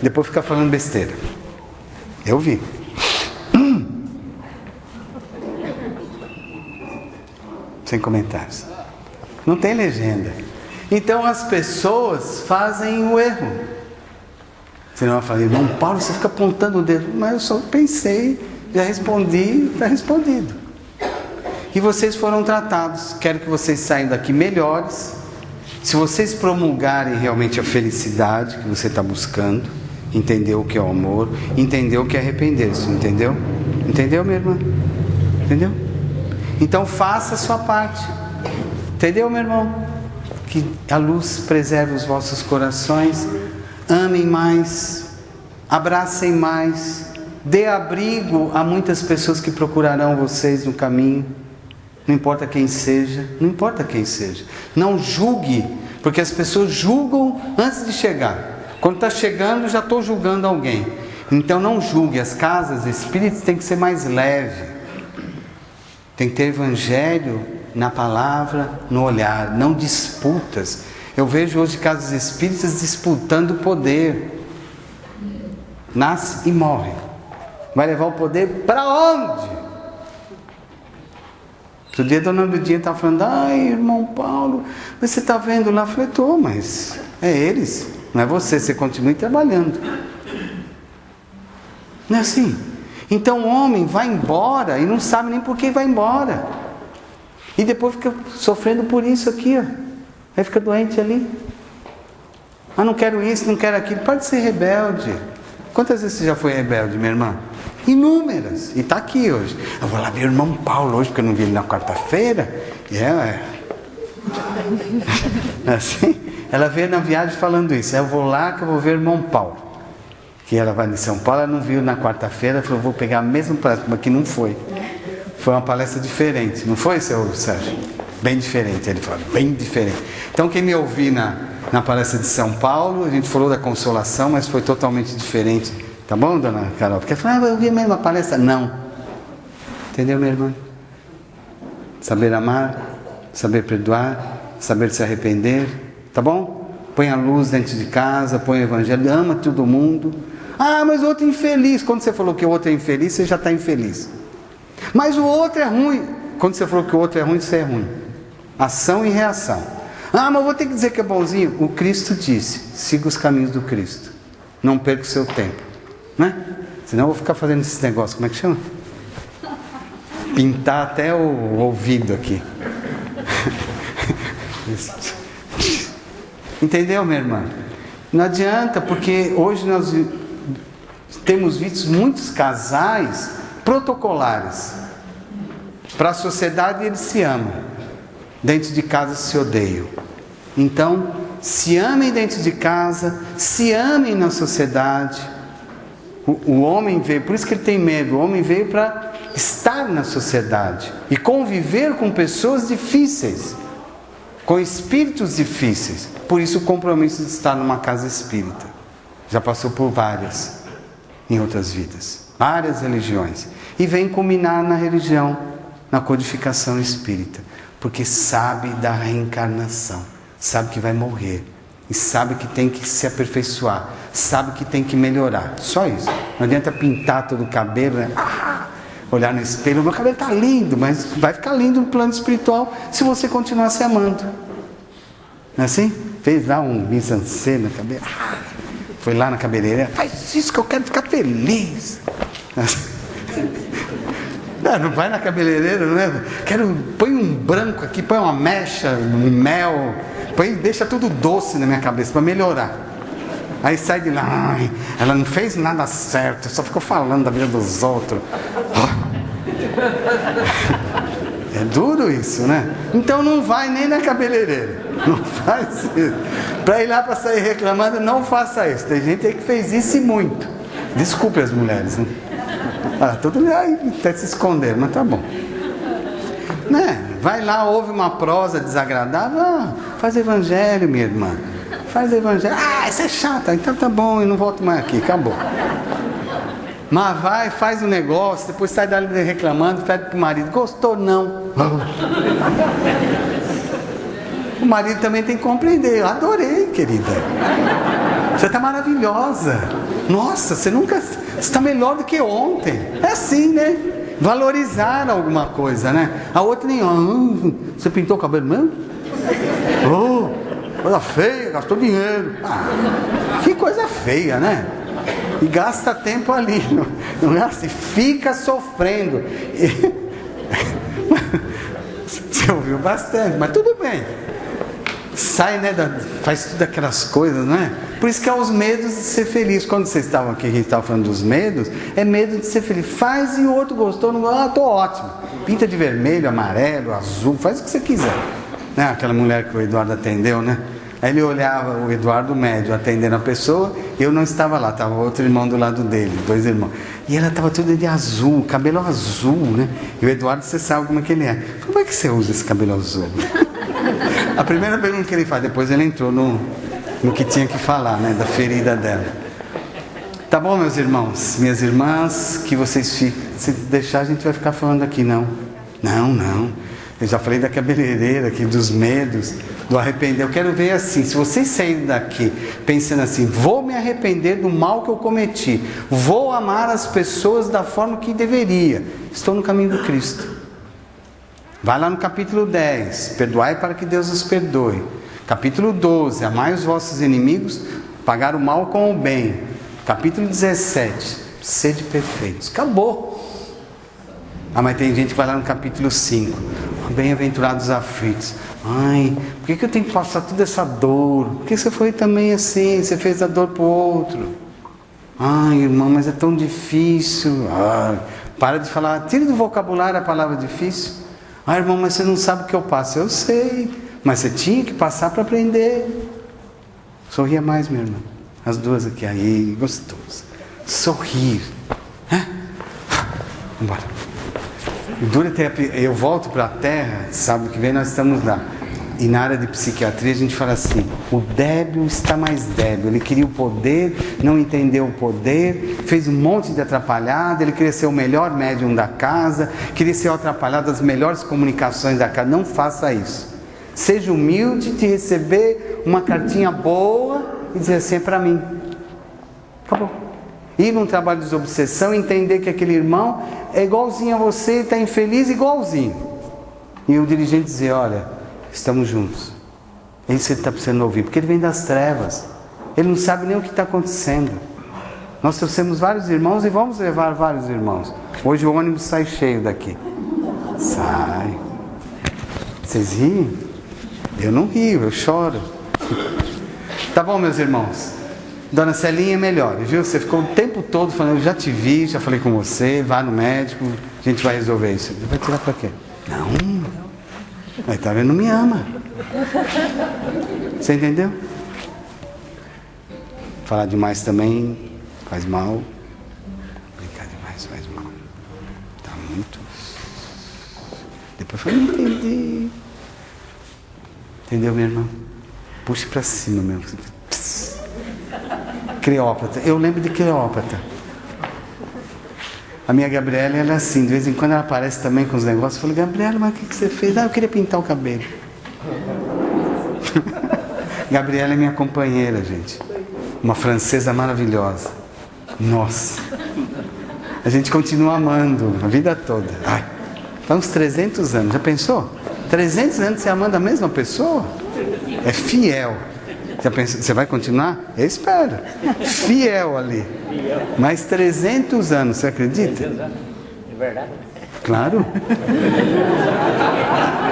Speaker 2: Depois fica falando besteira. Eu vi. Sem comentários. Não tem legenda. Então as pessoas fazem o erro. Senão eu falei, irmão Paulo, você fica apontando o dedo. Mas eu só pensei, já respondi, está respondido. E vocês foram tratados. Quero que vocês saiam daqui melhores. Se vocês promulgarem realmente a felicidade que você está buscando, entender o que é o amor, entender o que é arrepender-se, entendeu? Entendeu, minha irmã? Entendeu? Então faça a sua parte. Entendeu, meu irmão? Que a luz preserve os vossos corações. Amem mais. Abracem mais. Dê abrigo a muitas pessoas que procurarão vocês no caminho. Não importa quem seja. Não importa quem seja. Não julgue. Porque as pessoas julgam antes de chegar. Quando está chegando, já estou julgando alguém. Então não julgue. As casas espíritas têm que ser mais leves. Tem que ter evangelho na palavra, no olhar, não disputas. Eu vejo hoje casas espíritas disputando o poder. Nasce e morre. Vai levar o poder para onde? Outro dia a dona Ludinha estava falando, ai irmão Paulo, você está vendo lá? Eu falei, estou, mas é eles, não é você, você continue trabalhando. Não é assim? Então o homem vai embora e não sabe nem por que vai embora. E depois fica sofrendo por isso aqui, ó. Aí fica doente ali. Ah, não quero isso, não quero aquilo. Pode ser rebelde. Quantas vezes você já foi rebelde, minha irmã? Inúmeras. E está aqui hoje. Eu vou lá ver o irmão Paulo hoje, porque eu não vi ele na quarta-feira. E é assim. Ela veio na viagem falando isso. Eu vou lá que eu vou ver o irmão Paulo. Que ela vai de São Paulo, ela não viu na quarta-feira, falou, vou pegar a mesma palestra, mas que não foi. Foi uma palestra diferente, não foi, seu Sérgio? Bem diferente, ele falou, bem diferente. Então quem me ouviu na palestra de São Paulo, a gente falou da consolação, mas foi totalmente diferente. Tá bom, dona Carol? Porque ela falou, eu vi a mesma palestra. Não. Entendeu, minha irmã? Saber amar, saber perdoar, saber se arrepender, tá bom? Põe a luz dentro de casa, põe o evangelho, ama todo mundo. Ah, mas o outro é infeliz. Quando você falou que o outro é infeliz, você já está infeliz. Mas o outro é ruim. Quando você falou que o outro é ruim, você é ruim. Ação e reação. Ah, mas eu vou ter que dizer que é bonzinho. O Cristo disse, siga os caminhos do Cristo. Não perca o seu tempo. Né? Senão eu vou ficar fazendo esse negócio. Como é que chama? Pintar até o ouvido aqui. Entendeu, minha irmã? Não adianta, porque hoje nós temos visto muitos casais protocolares. Para a sociedade eles se amam, dentro de casa se odeiam. Então, se amem dentro de casa, se amem na sociedade. O homem veio, por isso que ele tem medo, o homem veio para estar na sociedade e conviver com pessoas difíceis, com espíritos difíceis. Por isso o compromisso de estar numa casa espírita. Já passou por várias em outras vidas, várias religiões, e vem culminar na religião, na codificação espírita, porque sabe da reencarnação, sabe que vai morrer e sabe que tem que se aperfeiçoar, sabe que tem que melhorar. Só isso. Não adianta pintar todo o cabelo, né? Olhar no espelho, meu cabelo está lindo, mas vai ficar lindo no plano espiritual se você continuar se amando. Não é assim? Fez lá um mise-en-scène na cabelo, foi lá na cabeleireira, faz isso que eu quero ficar feliz. Não vai na cabeleireira, não é? Põe um branco aqui, põe uma mecha, um mel, deixa tudo doce na minha cabeça para melhorar. Aí sai de lá, ai, ela não fez nada certo, só ficou falando da vida dos outros. É duro isso, né? Então não vai nem na cabeleireira, não faz isso. Para ir lá para sair reclamando, não faça isso. Tem gente aí que fez isso e muito. Desculpe as mulheres, né? Todo mundo até se esconder, mas tá bom. Né? Vai lá, ouve uma prosa desagradável, faz evangelho, minha irmã. Faz evangelho. Isso é chato, então tá bom, eu não volto mais aqui, acabou. Mas vai, faz um negócio, depois sai dali reclamando, pede pro marido, gostou não? O marido também tem que compreender. Eu adorei, querida. Você está maravilhosa. Nossa, você está melhor do que ontem. É assim, né? Valorizar alguma coisa, né? A outra nem, você pintou o cabelo mesmo? Coisa feia, gastou dinheiro. Que coisa feia, né? E gasta tempo ali, não gasta, e fica sofrendo. Você ouviu bastante, mas tudo bem. Sai, né? Faz tudo aquelas coisas, não é? Por isso que é os medos de ser feliz. Quando vocês estavam aqui, a gente estava falando dos medos, é medo de ser feliz. Faz e o outro gostou, não, tô ótimo. Pinta de vermelho, amarelo, azul, faz o que você quiser. Né? Aquela mulher que o Eduardo atendeu, né? Aí ele olhava o Eduardo médio atendendo a pessoa, eu não estava lá, estava outro irmão do lado dele, 2 irmãos. E ela estava toda de azul, cabelo azul, né? E o Eduardo, você sabe como é que ele é. Como é que você usa esse cabelo azul? A primeira pergunta que ele faz, depois ele entrou no que tinha que falar, né? Da ferida dela. Tá bom, meus irmãos, minhas irmãs, que vocês fiquem. Se deixar, a gente vai ficar falando aqui, não. Não. Eu já falei da cabeleireira aqui, dos medos, do arrepender. Eu quero ver assim, se vocês saírem daqui pensando assim, vou me arrepender do mal que eu cometi, vou amar as pessoas da forma que deveria, estou no caminho do Cristo. Vai lá no capítulo 10, perdoai para que Deus os perdoe. Capítulo 12, amai os vossos inimigos, pagar o mal com o bem. Capítulo 17, sede perfeitos. Acabou. Mas tem gente que vai lá no capítulo 5, bem-aventurados aflitos. Ai, por que eu tenho que passar toda essa dor? Por que você foi também assim? Você fez a dor para o outro. Ai, irmão, mas é tão difícil. Ai, para de falar, tira do vocabulário a palavra difícil. Ai, irmão, mas você não sabe o que eu passo. Eu sei, mas você tinha que passar para aprender. Sorria mais, minha irmã. As duas aqui, aí, gostoso. Sorrir. Vambora. Eu volto para a Terra, sábado que vem nós estamos lá. E na área de psiquiatria a gente fala assim, o débil está mais débil. Ele queria o poder, não entendeu o poder, fez um monte de atrapalhada, ele queria ser o melhor médium da casa, queria ser o atrapalhado das melhores comunicações da casa. Não faça isso. Seja humilde de receber uma cartinha boa e dizer assim, é para mim. Acabou. Ir num trabalho de desobsessão, entender que aquele irmão é igualzinho a você, está infeliz igualzinho. E o dirigente dizer, olha, estamos juntos. É isso que ele está precisando ouvir, porque ele vem das trevas. Ele não sabe nem o que está acontecendo. Nós trouxemos vários irmãos e vamos levar vários irmãos. Hoje o ônibus sai cheio daqui. Sai. Vocês riem? Eu não rio, eu choro. Tá bom, meus irmãos? Dona Celinha é melhor, viu? Você ficou o tempo todo falando, eu já te vi, já falei com você, vá no médico, a gente vai resolver isso. Vai tirar pra quê? Não. Mas tá vendo, não me ama. Você entendeu? Falar demais também faz mal. Brincar demais faz mal. Tá muito. Depois eu não entendi. Entendeu, minha irmã? Puxe pra cima mesmo. Cleópatra. Eu lembro de Cleópatra. A minha Gabriela, ela é assim, de vez em quando ela aparece também com os negócios. Eu falei, Gabriela, mas o que você fez? Ah, eu queria pintar o cabelo. Gabriela é minha companheira, gente. Uma francesa maravilhosa. Nossa. A gente continua amando a vida toda. Ai, tá uns 300 anos. Já pensou? 300 anos você amando a mesma pessoa? É fiel. Já pensou, você vai continuar? Eu espero. Fiel ali. Mais 300 anos, você acredita?
Speaker 5: É verdade?
Speaker 2: Claro.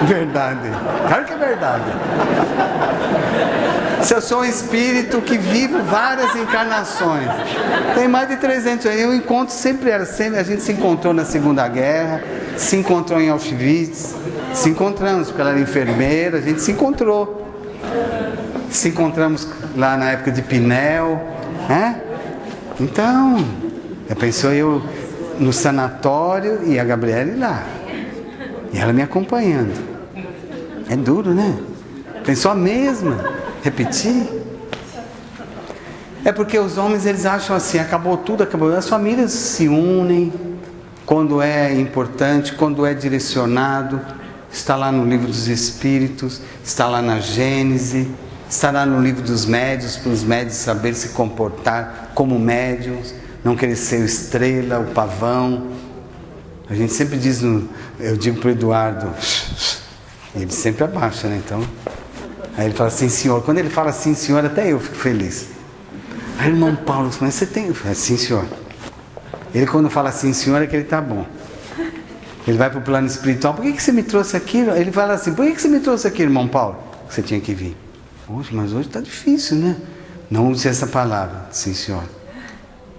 Speaker 2: Verdade. Claro que é verdade. Se eu sou um espírito que vive várias encarnações, tem mais de 300 anos, eu encontro sempre ela. A gente se encontrou na Segunda Guerra, se encontrou em Auschwitz, se encontramos, porque ela era enfermeira, a gente se encontrou. Se encontramos lá na época de Pinel, né? Então, já pensou eu no sanatório e a Gabriele lá, e ela me acompanhando. É duro, né? Pensou a mesma, repetir. É porque os homens, eles acham assim, acabou tudo, acabou. As famílias se unem quando é importante, quando é direcionado. Está lá no livro dos Espíritos, está lá na Gênese, está lá no livro dos médiuns, para os médiuns saberem se comportar como médiuns, não querer ser estrela, o pavão. A gente sempre diz, eu digo para o Eduardo, ele sempre abaixa, né? Então, aí ele fala assim, senhor. Quando ele fala assim, senhor, até eu fico feliz. Aí, irmão Paulo, mas você tem... Sim, senhor. Ele quando fala assim, senhor, é que ele está bom. Ele vai para o plano espiritual. Por que você me trouxe aqui? Ele fala assim, por que você me trouxe aqui, irmão Paulo? Você tinha que vir. Poxa, mas hoje está difícil, né? Não use essa palavra. Sim, senhor.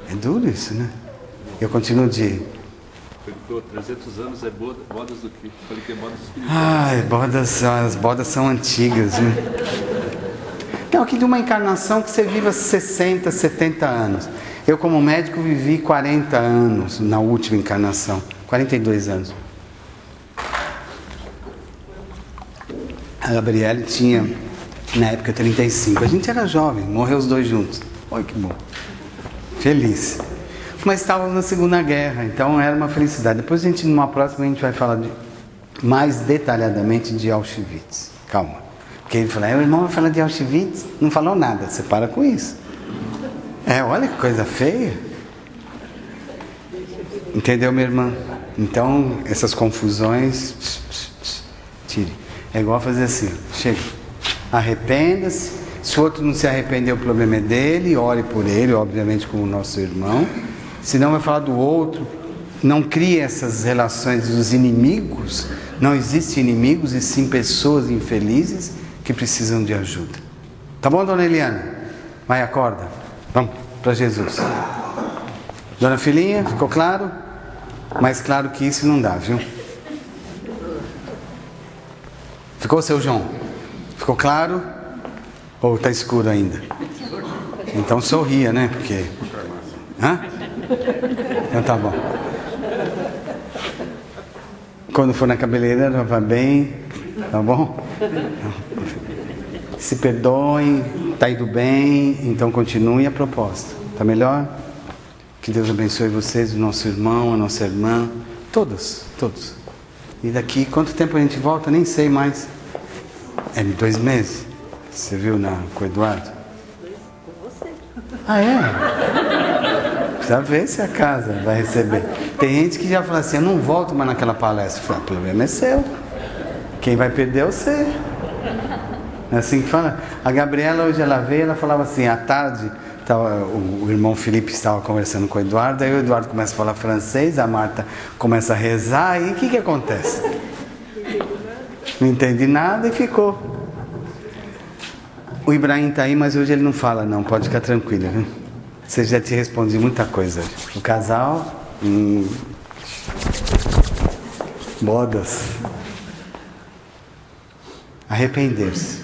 Speaker 2: É duro isso, né? Eu continuo de...
Speaker 1: Perguntou, 300 anos é bodas do quê? Falei que é bodas espirituais.
Speaker 2: As bodas são antigas, né? Não, aqui de uma encarnação que você viva 60, 70 anos. Eu, como médico, vivi 40 anos na última encarnação. 42 anos. A Gabriele tinha, na época, 35. A gente era jovem, morreu os dois juntos. Olha que bom. Feliz. Mas estávamos na Segunda Guerra, então era uma felicidade. Depois numa próxima, a gente vai falar mais detalhadamente de Auschwitz. Calma. Porque ele falou, o irmão vai falar de Auschwitz? Não falou nada, você para com isso. Olha que coisa feia. Entendeu, minha irmã? Então, essas confusões, tire. É igual fazer assim, chega, arrependa-se. Se o outro não se arrepender, o problema é dele, ore por ele, obviamente com o nosso irmão. Se não, vai falar do outro. Não crie essas relações dos inimigos. Não existem inimigos, e sim pessoas infelizes que precisam de ajuda. Tá bom, dona Eliana? Vai, acorda. Vamos para Jesus. Dona Filhinha, ficou claro? Mais claro que isso não dá, viu? Ficou, seu João? Ficou claro? Ou está escuro ainda? Então sorria, né? Porque... Hã? Então tá bom. Quando for na cabeleireira, vá bem. Tá bom? Se perdoem. Está indo bem. Então continue a proposta. Tá melhor? Que Deus abençoe vocês, o nosso irmão, a nossa irmã. Todos. E daqui, quanto tempo a gente volta? Nem sei mais. 2 meses. Você viu com o Eduardo?
Speaker 6: Com você.
Speaker 2: Ah, é? Precisa ver se a casa vai receber. Tem gente que já fala assim, eu não volto mais naquela palestra. Eu falo, o problema é seu. Quem vai perder é você. É assim que fala. A Gabriela hoje ela veio, ela falava assim, à tarde, o irmão Felipe estava conversando com o Eduardo, aí o Eduardo começa a falar francês, a Marta começa a rezar, e o que acontece? Não entendi nada e ficou. O Ibrahim está aí, mas hoje ele não fala não, pode ficar tranquila, viu? Você já te respondi muita coisa. O casal, bodas, arrepender-se.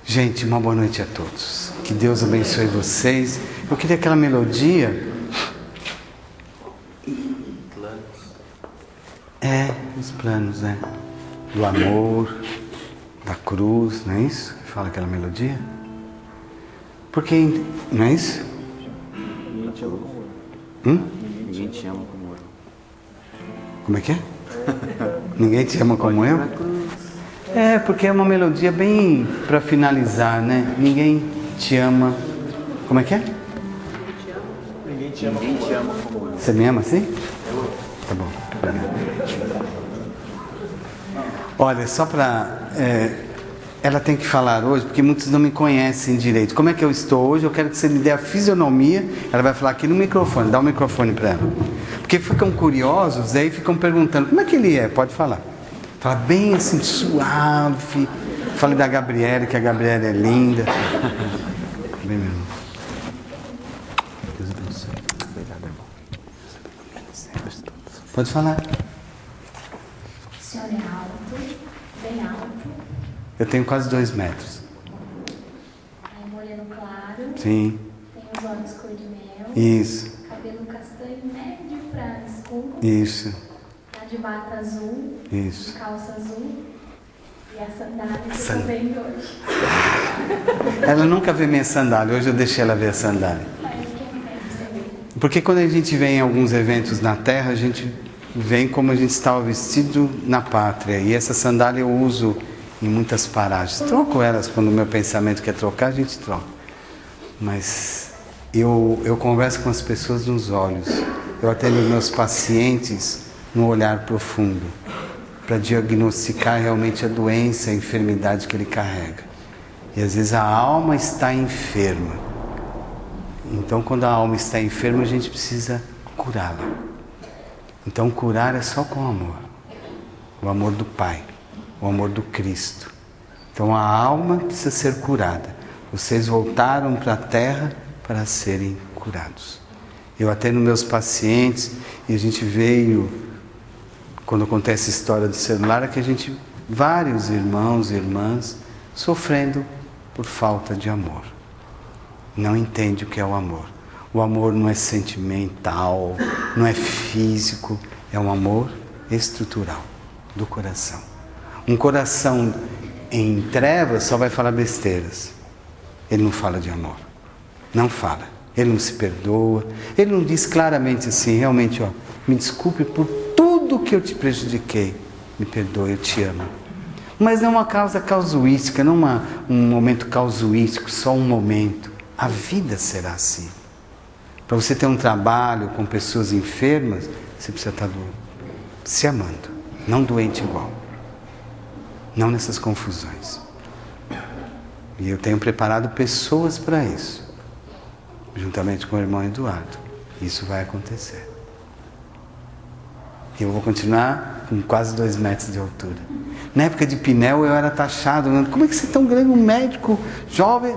Speaker 2: Gente, uma boa noite a todos. Que Deus abençoe vocês. Eu queria aquela melodia. Os planos, né? Do amor, da cruz, não é isso? Que fala aquela melodia? Porque, não é isso?
Speaker 1: Ninguém te ama como eu. Ninguém te ama como eu.
Speaker 2: Como é que é? Ninguém te ama como eu? Porque é uma melodia bem para finalizar, né? Ninguém te ama. Como é que é?
Speaker 1: Ninguém te ama como eu.
Speaker 2: Você me ama assim? Tá bom. Olha, só para... ela tem que falar hoje, porque muitos não me conhecem direito. Como é que eu estou hoje? Eu quero que você me dê a fisionomia. Ela vai falar aqui no microfone. Dá o microfone para ela. Porque ficam curiosos, aí ficam perguntando, como é que ele é? Pode falar. Fala bem assim, suave. Fale da Gabriela, que a Gabriela é linda. Bem mesmo. Deus abençoe. Obrigado, irmão. Pode falar.
Speaker 4: O senhor é alto, bem alto.
Speaker 2: Eu tenho quase 2 metros.
Speaker 4: É moreno claro.
Speaker 2: Sim.
Speaker 4: Tem os olhos cor de mel.
Speaker 2: Isso.
Speaker 4: Cabelo castanho médio pra escuro.
Speaker 2: Isso.
Speaker 4: Tá de bata azul.
Speaker 2: Isso.
Speaker 4: De calça azul. E a sandália que eu tô vendo hoje.
Speaker 2: Ela nunca vê minha sandália. Hoje eu deixei ela ver a sandália.
Speaker 4: Mas quem deve saber?
Speaker 2: Porque quando a gente vem em alguns eventos na Terra, a gente vem como a gente estava vestido na pátria. E essa sandália eu uso em muitas paragens. Troco elas quando o meu pensamento quer trocar, a gente troca. Mas eu converso com as pessoas nos olhos. Eu atendo meus pacientes no olhar profundo, para diagnosticar realmente a doença, a enfermidade que ele carrega. E às vezes a alma está enferma. Então quando a alma está enferma, a gente precisa curá-la. Então curar é só com amor. O amor do Pai, o amor do Cristo. Então a alma precisa ser curada. Vocês voltaram para a terra para serem curados. Eu atendo meus pacientes e a gente veio, quando acontece a história do celular, é que a gente, vários irmãos e irmãs, sofrendo por falta de amor. Não entende o que é o amor. O amor não é sentimental, não é físico, é um amor estrutural, do coração. Um coração em trevas só vai falar besteiras. Ele não fala de amor. Não fala. Ele não se perdoa. Ele não diz claramente assim, realmente, me desculpe por tudo que eu te prejudiquei. Me perdoe, eu te amo. Mas não é uma causa casuística, não um momento casuístico, só um momento. A vida será assim. Para você ter um trabalho com pessoas enfermas, você precisa estar se amando, não doente igual. Não nessas confusões. E eu tenho preparado pessoas para isso, juntamente com o irmão Eduardo. Isso vai acontecer. E eu vou continuar com quase 2 metros de altura. Na época de Pinel eu era taxado. Como é que você é tão grande, um médico jovem?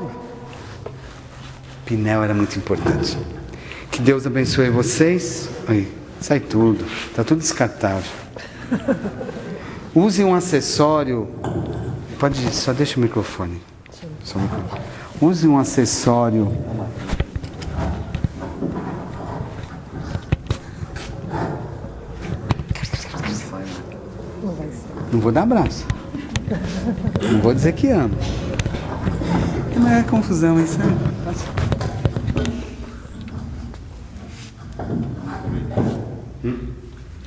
Speaker 2: Pinel era muito importante. Que Deus abençoe vocês. Aí, sai tudo. Está tudo descartável. Use um acessório. Só deixa o microfone. Só o microfone. Use um acessório. Não vou dar abraço. Não vou dizer que amo. Não é confusão isso aí.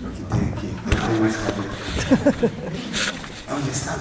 Speaker 2: O que tem aqui? Eu tenho mais cabelo. Onde está?